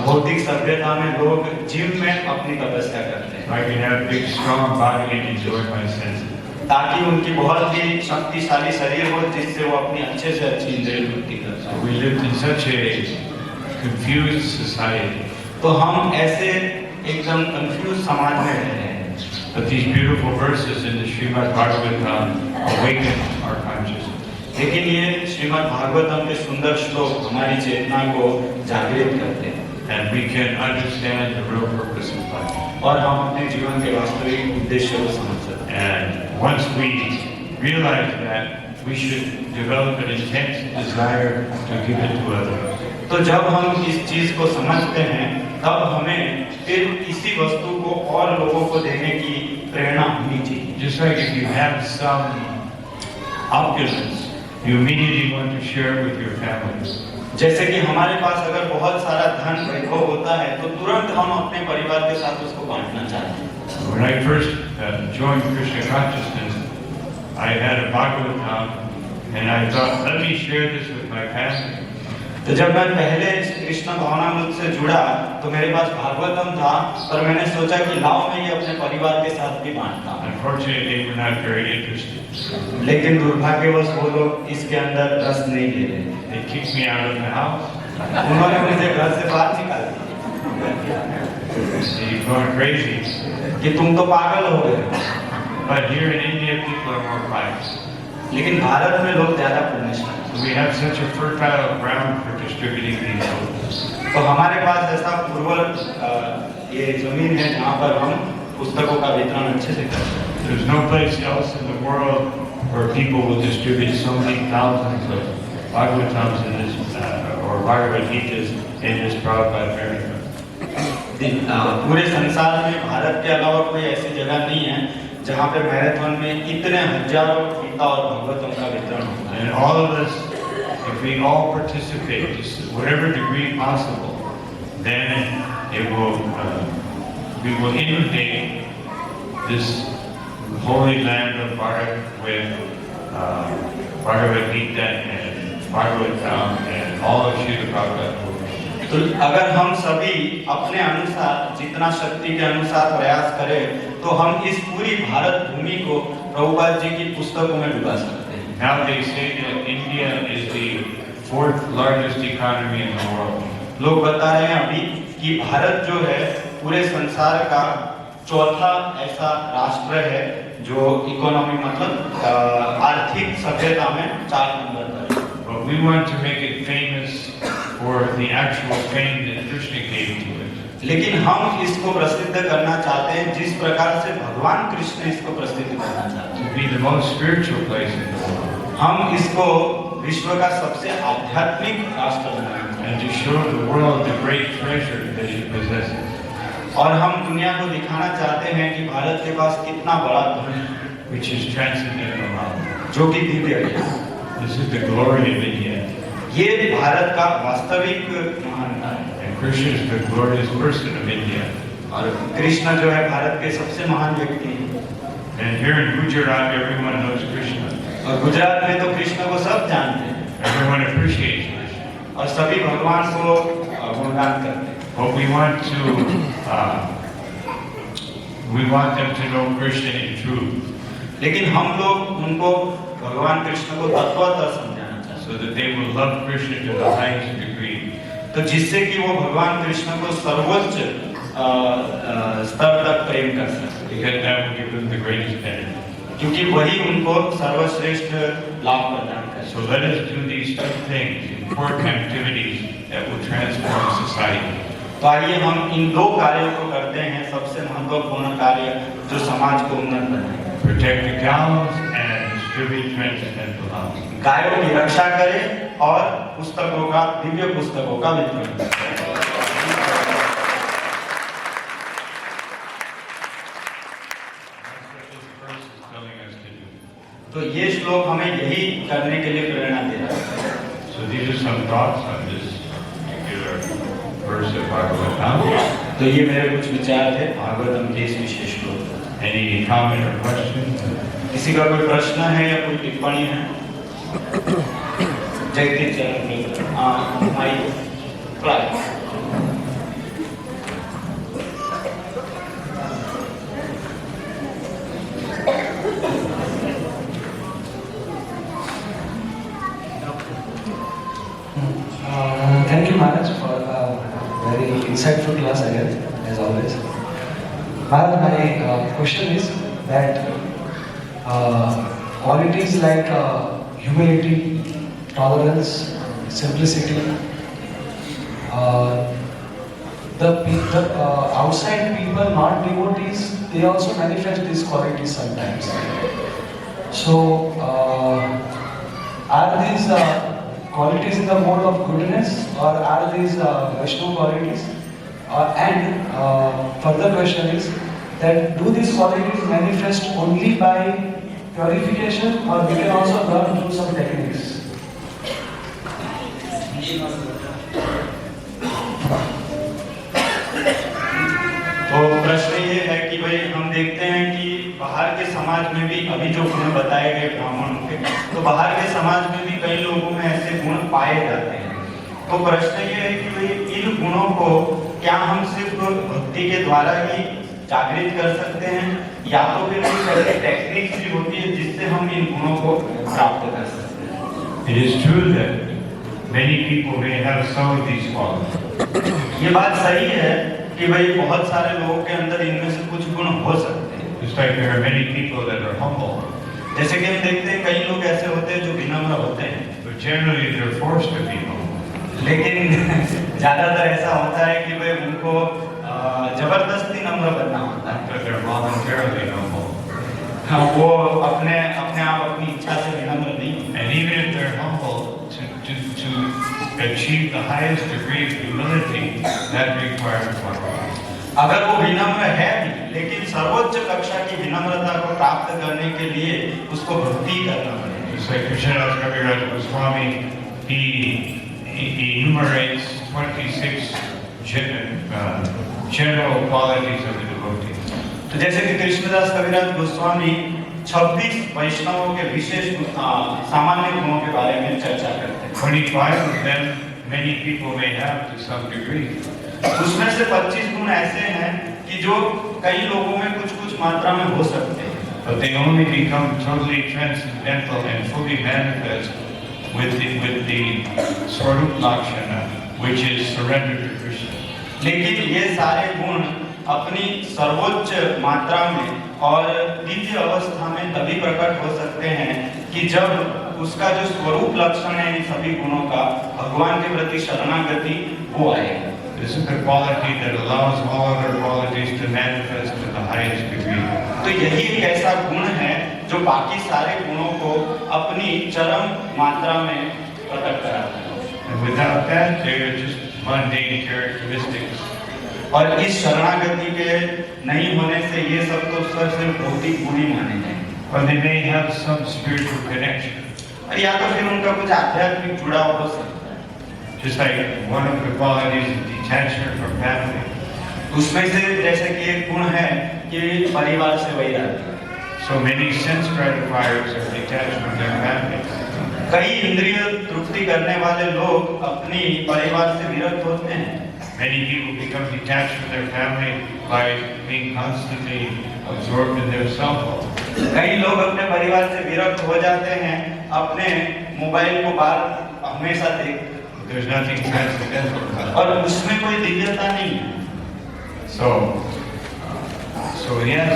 भौतिक सभ्यता में लोग जिम में अपनी तपस्या करते हैं I can have a big, strong body and enjoy my senses. ताकि उनकी बहुत ही शक्तिशाली शरीर हो जिससे वो अपनी अच्छे से अच्छी इंद्रिय वृत्ति कर सकें। We live in such a confused society. तो हम ऐसे एकदम कंफ्यूज समाज में रह रहे हैं। But these beautiful verses in the Srimad Bhagavatam awaken our consciousness. लेकिन ये श्रीमद् भागवतम के सुंदर श्लोक हमारी चेतना को जागृत करते हैं And we can understand the real purpose of life. और हम अपने जीवन के वास्तविक उद्देश्य को समझ सकते हैं। And once we realize that, we should develop an intense desire to give it to others. तो जब हम इस चीज को समझते हैं तब हमें फिर इसी वस्तु को और लोगों को देने की प्रेरणा होनी चाहिए। Just like if you have some opulence, you immediately want to share it with your family. जैसे कि हमारे पास अगर बहुत सारा धन वैभव होता है तो तुरंत हम अपने परिवार के साथ उसको बांटना चाहते हैं। When I first joined Krishna consciousness, I had a Bhagavatam, and I thought, let me share this with my family. तो जब मैं पहले कृष्ण भावनामृत से जुड़ा तो मेरे पास भागवतम था पर मैंने सोचा कि लाओ मैं ये अपने परिवार के साथ भी बांटता हूँ। Unfortunately, they were not very interested. लेकिन दुर्भाग्यवश वो लोग इसके अंदर रस नहीं ले रहे। They kicked me out of the house. उन्होंने मुझे घर से बाहर निकाल दिया You've gone crazy. कि तुम तो पागल हो गए। But here in India, people are more pious. लेकिन भारत में लोग ज्यादा पुण्यशाली। We have such a fertile ground for distributing these books. तो हमारे पास ऐसा पूर्व ये जमीन है जहाँ पर हम पुस्तकों का वितरण अच्छे से कर सकते हैं। There's no place else in the world where people will distribute so many thousands of Bhagavatams in this, or Bhagavad Gitas in this Prabhupada America. पूरे संसार में भारत के अलावा कोई ऐसी जगह नहीं है जहाँ पे मैराथन में इतने हजारों गीता और भागवतम का वितरण होता है। And all of us, if we all participate, to whatever degree possible, then it will we will inundate this holy land of Bharat with Bhagavad Gita and Bhagavatam and all of Srila Prabhupada. तो अगर हम सभी अपने अनुसार जितना शक्ति के अनुसार प्रयास करें तो हम इस पूरी भारत भूमि को प्रभुपाद जी की पुस्तकों में डुबा सकते हैं। Now they say that India is the fourth largest economy in the world. लोग बता रहे हैं अभी कि भारत जो है पूरे संसार का चौथा ऐसा राष्ट्र है जो इकोनॉमी मतलब आर्थिक सभ्यता में 4 नंबर पर है। But we want to make it famous for the actual fame that Krishna gave to it. लेकिन हम इसको प्रसिद्ध करना चाहते हैं जिस प्रकार से भगवान कृष्ण इसको प्रसिद्ध करना चाहते हैं। To be the most spiritual place in the world. हम इसको विश्व का सबसे आध्यात्मिक राष्ट्र बनाना चाहते हैं। And to show the world the great treasure that it possesses. और हम दुनिया को दिखाना चाहते हैं कि भारत के पास कितना बड़ा धन है, Which is transcendental knowledge. जो कि दिव्य है। This is the glory of India. ये भारत का वास्तविक महानता है। And Krishna is the glorious person of India. और कृष्ण जो है भारत के सबसे महान व्यक्ति हैं। And here in Gujarat, everyone knows Krishna. और गुजरात में तो कृष्ण को सब जानते हैं Everyone appreciates Krishna. और सभी भगवान को गुणगान करते हैं। But we want them to know Krishna in truth, लेकिन हम लोग उनको भगवान कृष्ण को तत्वतः समझाना चाहते हैं so that they will love Krishna to the highest degree. तो जिससे कि वो भगवान कृष्ण को सर्वोच्च स्तर तक प्रेम कर सके Because that will give them the greatest benefit. क्योंकि वही उनको सर्वश्रेष्ठ लाभ प्रदान करे। So let us do these two things, important activities that will transform society. तो आइए हम इन 2 कार्यों को करते हैं, सबसे महत्वपूर्ण कार्य जो समाज को उन्नत बनाए। Protect the cows and distribute transcendental knowledge. गायों की रक्षा करें और पुस्तकों का दिव्य पुस्तकों का वितरण करें। तो ये श्लोक हमें यही करने के लिए प्रेरणा दे रहा है। So these are some thoughts on this particular verse of Bhagavatam. तो ये मेरे कुछ विचार थे भागवतम के इस विशेष श्लोक पर। Any comment or question? किसी का कोई प्रश्न है या कोई टिप्पणी है? जगदीश चरण mic Thank you, Maharaj, for a very insightful class again, as always. Maharaj, my question is that qualities like humility, tolerance, simplicity, the outside people, not devotees, they also manifest these qualities sometimes. So, are these qualities in the mode of goodness, or are these Vaishnava qualities? And further question is that do these qualities manifest only by purification, or we can also learn through some techniques? तो प्रश्न ये है कि भाई हम देखते हैं कि बाहर के समाज में भी अभी जो गुण बताए गए ब्राह्मणों के, तो बाहर के समाज में भी कई लोगों में ऐसे गुण पाए जाते हैं। तो प्रश्न ये है कि भाई इन गुणों को क्या हम सिर्फ भक्ति के द्वारा ही जागृत कर सकते हैं, या तो फिर कुछ ऐसी टेक्निक्स भी होती है जिससे हम इन गुणों को प्राप्त कर सकते हैं? It is true that many people may have some of these qualities. ये बात सही है कि भाई बहुत सारे लोगों के अंदर इनमें से कुछ गुण हो सकते हैं। Just like there are many people that are humble, जैसे कि हम देखते हैं कई लोग ऐसे होते हैं जो विनम्र होते हैं, but generally they're forced to be humble. लेकिन ज्यादातर ऐसा होता है कि भाई उनको जबरदस्ती नम्र बनना होता है। But they're voluntarily humble. हाँ, वो अपने आप अपनी इच्छा से विनम्र नहीं होते। And even if they're humble, to achieve the highest degree of humility, that requires one. अगर वो विनम्र है भी, लेकिन सर्वोच्च कक्षा की विनम्रता को प्राप्त करने के लिए उसको भक्ति करना पड़ेगा। Just like Krishnadas Kaviraj Goswami, he enumerates 26 general qualities of the devotee. तो जैसे कि कृष्णदास कविराज गोस्वामी 26 वैष्णवों के विशेष सामान्य गुणों के बारे में चर्चा करते हैं। 25 of them, many people may have to some degree. उसमें से 25 गुण ऐसे हैं कि जो कई लोगों में कुछ मात्रा में हो सकते हैं, But they only become totally transcendental and fully manifest with the Swarup Lakshana, which is surrender to Krishna. लेकिन ये सारे गुण अपनी सर्वोच्च मात्रा में और दिव्य अवस्था में तभी प्रकट हो सकते हैं कि जब उसका जो स्वरूप लक्षण है इन सभी गुणों का भगवान के प्रति शरणागति वो आएगा। This is the quality that allows all other qualities to manifest to the highest degree. तो यही एक ऐसा गुण है जो बाकी सारे गुणों को अपनी चरम मात्रा में प्रकट कराता है। And without that, they are just mundane characteristics. और इस शरणागति के नहीं होने से ये सब तो सिर्फ भौतिक गुण ही माने जाएंगे। Or they may have some spiritual connection. और या तो फिर उनका कुछ आध्यात्मिक जुड़ाव हो सकता है। Just like one of the qualities is detachment from family. उसमें से जैसे कि एक गुण है कि परिवार से वैराग्य। So many sense gratifiers are detached from their family. कई इंद्रिय तृप्ति करने वाले लोग अपनी परिवार से विरक्त होते हैं। Many people become detached from their family by being constantly absorbed in their cell phone. कई लोग अपने परिवार से विरक्त हो जाते हैं अपने मोबाइल को बार हमेशा देख, There's nothing transcendental about it. और उसमें कोई दिव्यता नहीं है। So yes,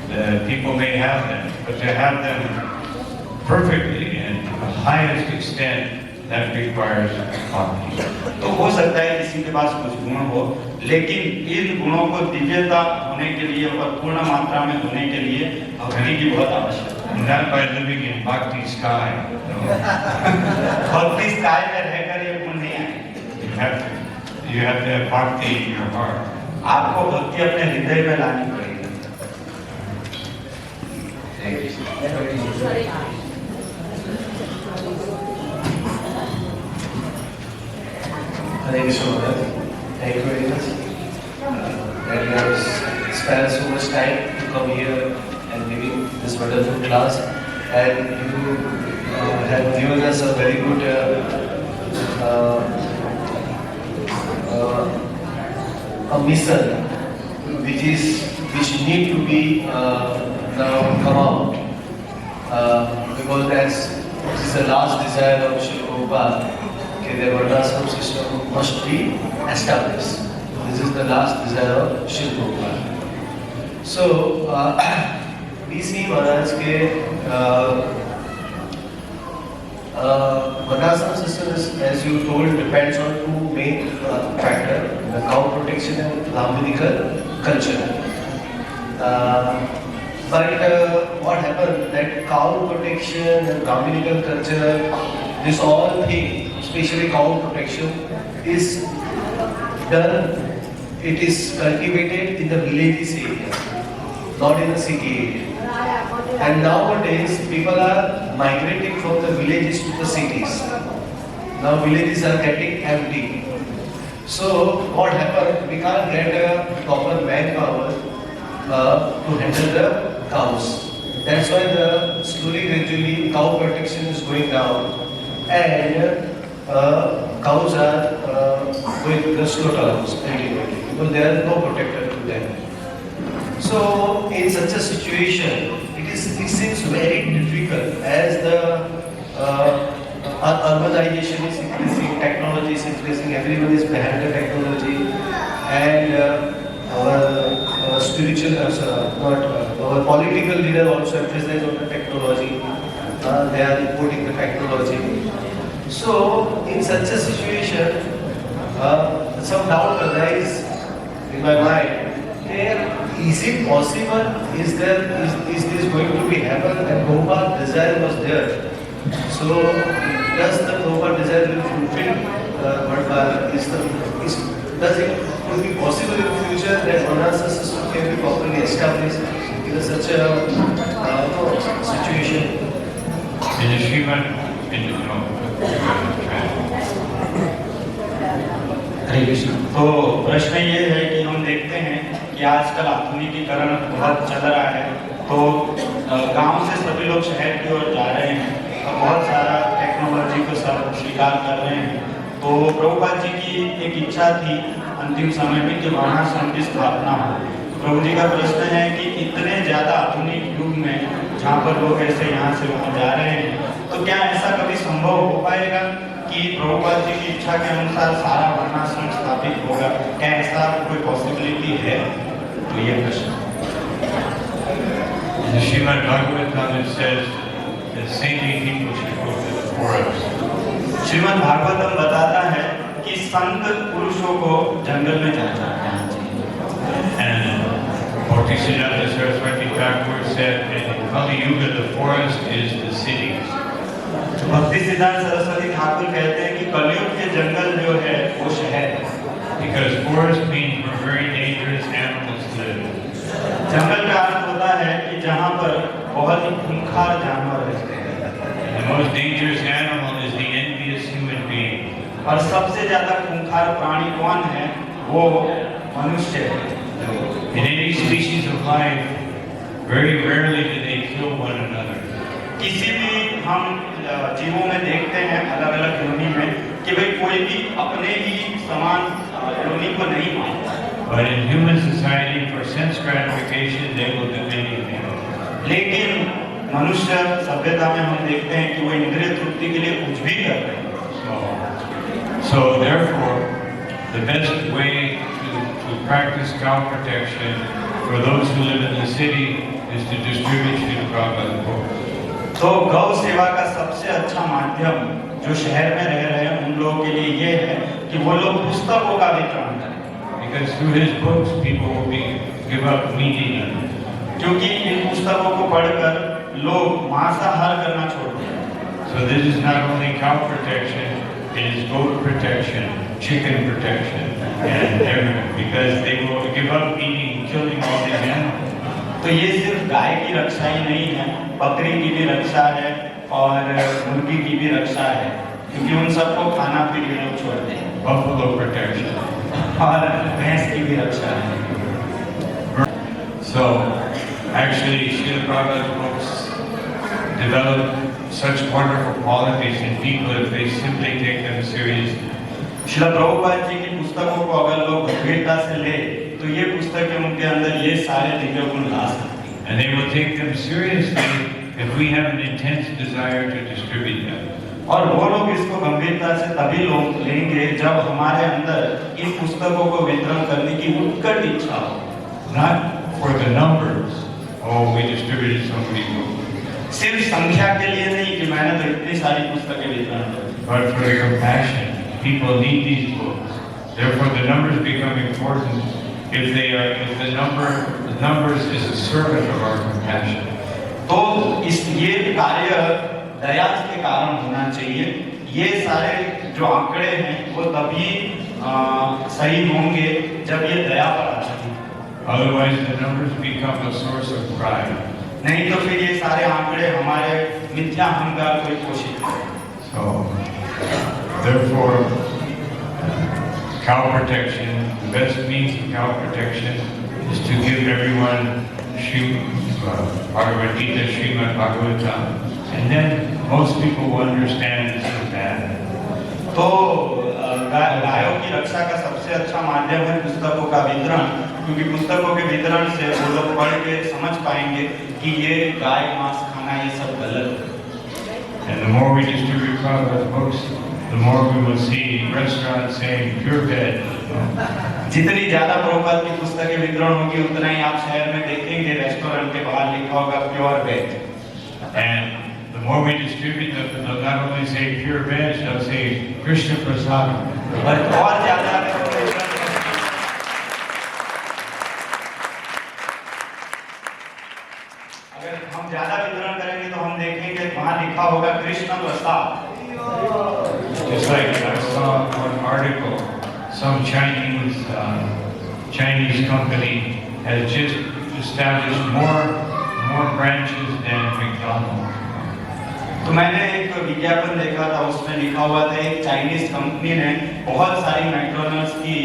the people may have them, but to have them perfectly and to the highest extent, that requires bhakti. तो हो सकता है किसी के पास कुछ गुण हो, लेकिन इन गुणों को दिव्यता होने के लिए और पूर्ण मात्रा में होने के लिए भक्ति की बहुत आवश्यकता है। Not by living in bhakti sky. No. भक्ति काय में रहकर ये गुण नहीं आए। You have to have bhakti in your heart. आपको भक्ति अपने हृदय में लानी पड़ेगी। Hare Krishna. Thank you very much. That you have spent so much time to come here and giving this wonderful class, and you have given us a very good a mission, which need to be now come out, because this is the last desire of Srila Prabhupada. The Varnashram system must be established. This is the last desire of Srila Prabhupada. So, BC Maharaj ke Varnashram system is, as you told, depends on two main factors: the cow protection and Brahminical culture. But what happened that cow protection and Brahminical culture, this all thing, especially cow protection, is done, it is cultivated in the villages area, not in the city area. And nowadays, people are migrating from the villages to the cities. Now villages are getting empty. So what happened, we can't get a proper manpower to handle the cows. That's why the slowly, gradually, cow protection is going down, and cows are going to the slaughterhouse ultimately, because there is no protector to them. So, in such a situation, it seems very difficult as the urbanization is increasing, technology is increasing, everyone is behind the technology, and our spiritual, our political leader also emphasize on the technology. They are importing the technology. So, in such a situation, some doubt arises in my mind. Is it possible? Is this going to be happen? And Prabhupada's desire was there. So, does the Prabhupada desire will fulfill? Does it could be possible in the future that Varnashram system can be properly established in such a situation? In the Srimad, Hare Hare Krishna. तो प्रश्न ये है कि हम देखते हैं कि आजकल आधुनिकीकरण बहुत चल रहा है, तो गांव से सभी लोग शहर की ओर जा रहे हैं और बहुत सारा टेक्नोलॉजी को सब स्वीकार कर रहे हैं। तो प्रभुपाद जी की एक इच्छा थी अंतिम समय में कि वर्णाश्रम की स्थापना हो। प्रभु जी का प्रश्न है कि इतने ज़्यादा आधुनिक युग में जहाँ पर लोग ऐसे यहाँ से वहाँ जा रहे हैं, तो क्या ऐसा कभी संभव हो पाएगा कि प्रभुपाद जी की इच्छा के अनुसार सारा वर्णाश्रम स्थापित होगा? क्या ऐसा कोई पॉसिबिलिटी है? तो ये प्रश्न। In the Srimad Bhagavatam it says that saintly people should go to the forest. Shrimad Bhagavatam बताता है कि संत पुरुषों को जंगल में जाना चाहिए। And Bhaktisiddhanta Saraswati Thakur said that in Kali Yuga the forest is the cities. भक्ति सिद्धांत सरस्वती ठाकुर कहते हैं कि कलयुग के जंगल जो है वो शहर है। Because forest means where very dangerous animals live. जंगल का अर्थ होता है कि जहाँ पर बहुत ही खूंखार जानवर रहते हैं। And the most dangerous animal is the envious human being. और सबसे ज्यादा खूंखार प्राणी कौन है? वो मनुष्य है। In any species of life, very rarely do they kill one another. किसी भी हम जीवों में देखते हैं अलग अलग योनि में कि भाई कोई भी अपने ही समान योनि को नहीं मानता। But in human society, for sense gratification, they will do anything. लेकिन मनुष्य सभ्यता में हम देखते हैं कि वो इंद्रिय तृप्ति के लिए कुछ भी कर रहे हैं। So therefore, the best way to practice cow protection for those who live in the city is to distribute Srila Prabhupada books. तो गौ सेवा का सबसे अच्छा माध्यम जो शहर में रह रहे हैं उन लोगों के लिए ये है कि वो लोग पुस्तकों का वितरण करें। Because through his books, people will give up meat eating. क्योंकि इन पुस्तकों को पढ़कर लोग मांसाहार करना छोड़ दें। So this is not only cow protection, it is goat protection, chicken protection, and everything. Because they will give up eating, killing all these animals. तो ये सिर्फ गाय की रक्षा ही नहीं है, बकरी की भी रक्षा है और मुर्गी की भी रक्षा है, क्योंकि उन सबको खाना फिर ये लोग छोड़ते हैं। Buffalo protection. और भैंस की भी रक्षा है। So actually, Srila Prabhupada's books develop such wonderful qualities in people if they simply take them seriously. Srila Prabhupada ji की पुस्तकों को अगर लोग गंभीरता से ले तो ये पुस्तकें उनके अंदर ये सारे दिव्य गुण ला सकती हैं। And they will take them seriously if we have an intense desire to distribute them. और वो लोग इसको गंभीरता से तभी लोग लेंगे जब हमारे अंदर इन पुस्तकों को वितरण करने की उत्कट इच्छा हो। Not for the numbers. Oh, we distributed so many books. सिर्फ संख्या के लिए नहीं कि मैंने तो इतनी सारी पुस्तकें वितरण कर दी। But for the compassion. People need these books. Therefore, the numbers become important if the numbers is a servant of our compassion. तो ये कार्य दया के कारण होना चाहिए। ये सारे जो आंकड़े हैं वो तभी सही होंगे जब ये दया पर आते हैं। Otherwise, the numbers become a source of pride. नहीं तो फिर ये सारे आंकड़े हमारे मिथ्या अहंकार को पोषित करें। So, therefore, cow protection, the best means of cow protection is to give everyone Bhagavad Gita, Srimad Bhagavatam, and then most people will understand this is bad. तो गायों की रक्षा का सबसे अच्छा माध्यम है पुस्तकों का वितरण, क्योंकि पुस्तकों के वितरण से वो लोग पढ़ के समझ पाएंगे कि ये गाय मांस खाना ये सब गलत है। And the more we distribute Prabhupada's books, the more we will see restaurants saying pure veg. जितनी ज्यादा प्रभुपाद की पुस्तकें वितरण होगी उतना ही आप शहर में देखेंगे रेस्टोरेंट के बाहर लिखा होगा pure veg. And the more we distribute them, they'll not only say pure veg, they'll say Krishna Prasadam. और ज्यादा अगर हम ज्यादा वितरण करेंगे तो हम देखेंगे वहाँ लिखा होगा Krishna Prasad. Just like I saw one article, some Chinese company has just established more branches than McDonald's. तो मैंने एक विज्ञापन देखा था, उसमें लिखा हुआ था एक चाइनीज कंपनी ने बहुत सारी मैकडॉनल्ड्स की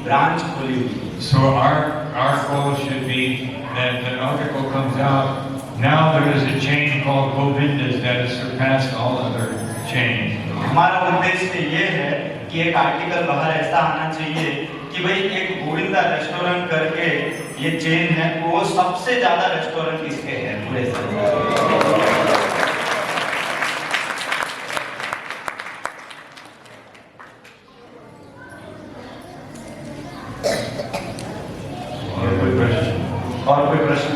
ब्रांच खोली हुई थी। So our goal should be that the article comes out. Now there is a chain called Govinda's that has surpassed all other chains. हमारा उद्देश्य ये है कि एक आर्टिकल बाहर ऐसा आना चाहिए कि भाई एक गोविंदा रेस्टोरेंट करके ये चेन है, वो सबसे ज्यादा रेस्टोरेंट इसके हैं पूरे संसार। Or good question. और कोई प्रश्न?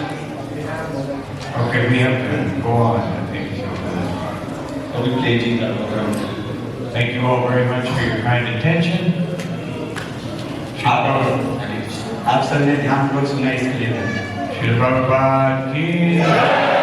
Okay, we have to go on, I think. अभी प्लेजिंग का programme. Thank you all very much for your kind attention. आप सबने ध्यानपूर्वक सुना, इसके लिए धन्यवाद। Shri Prabhupada ki jai.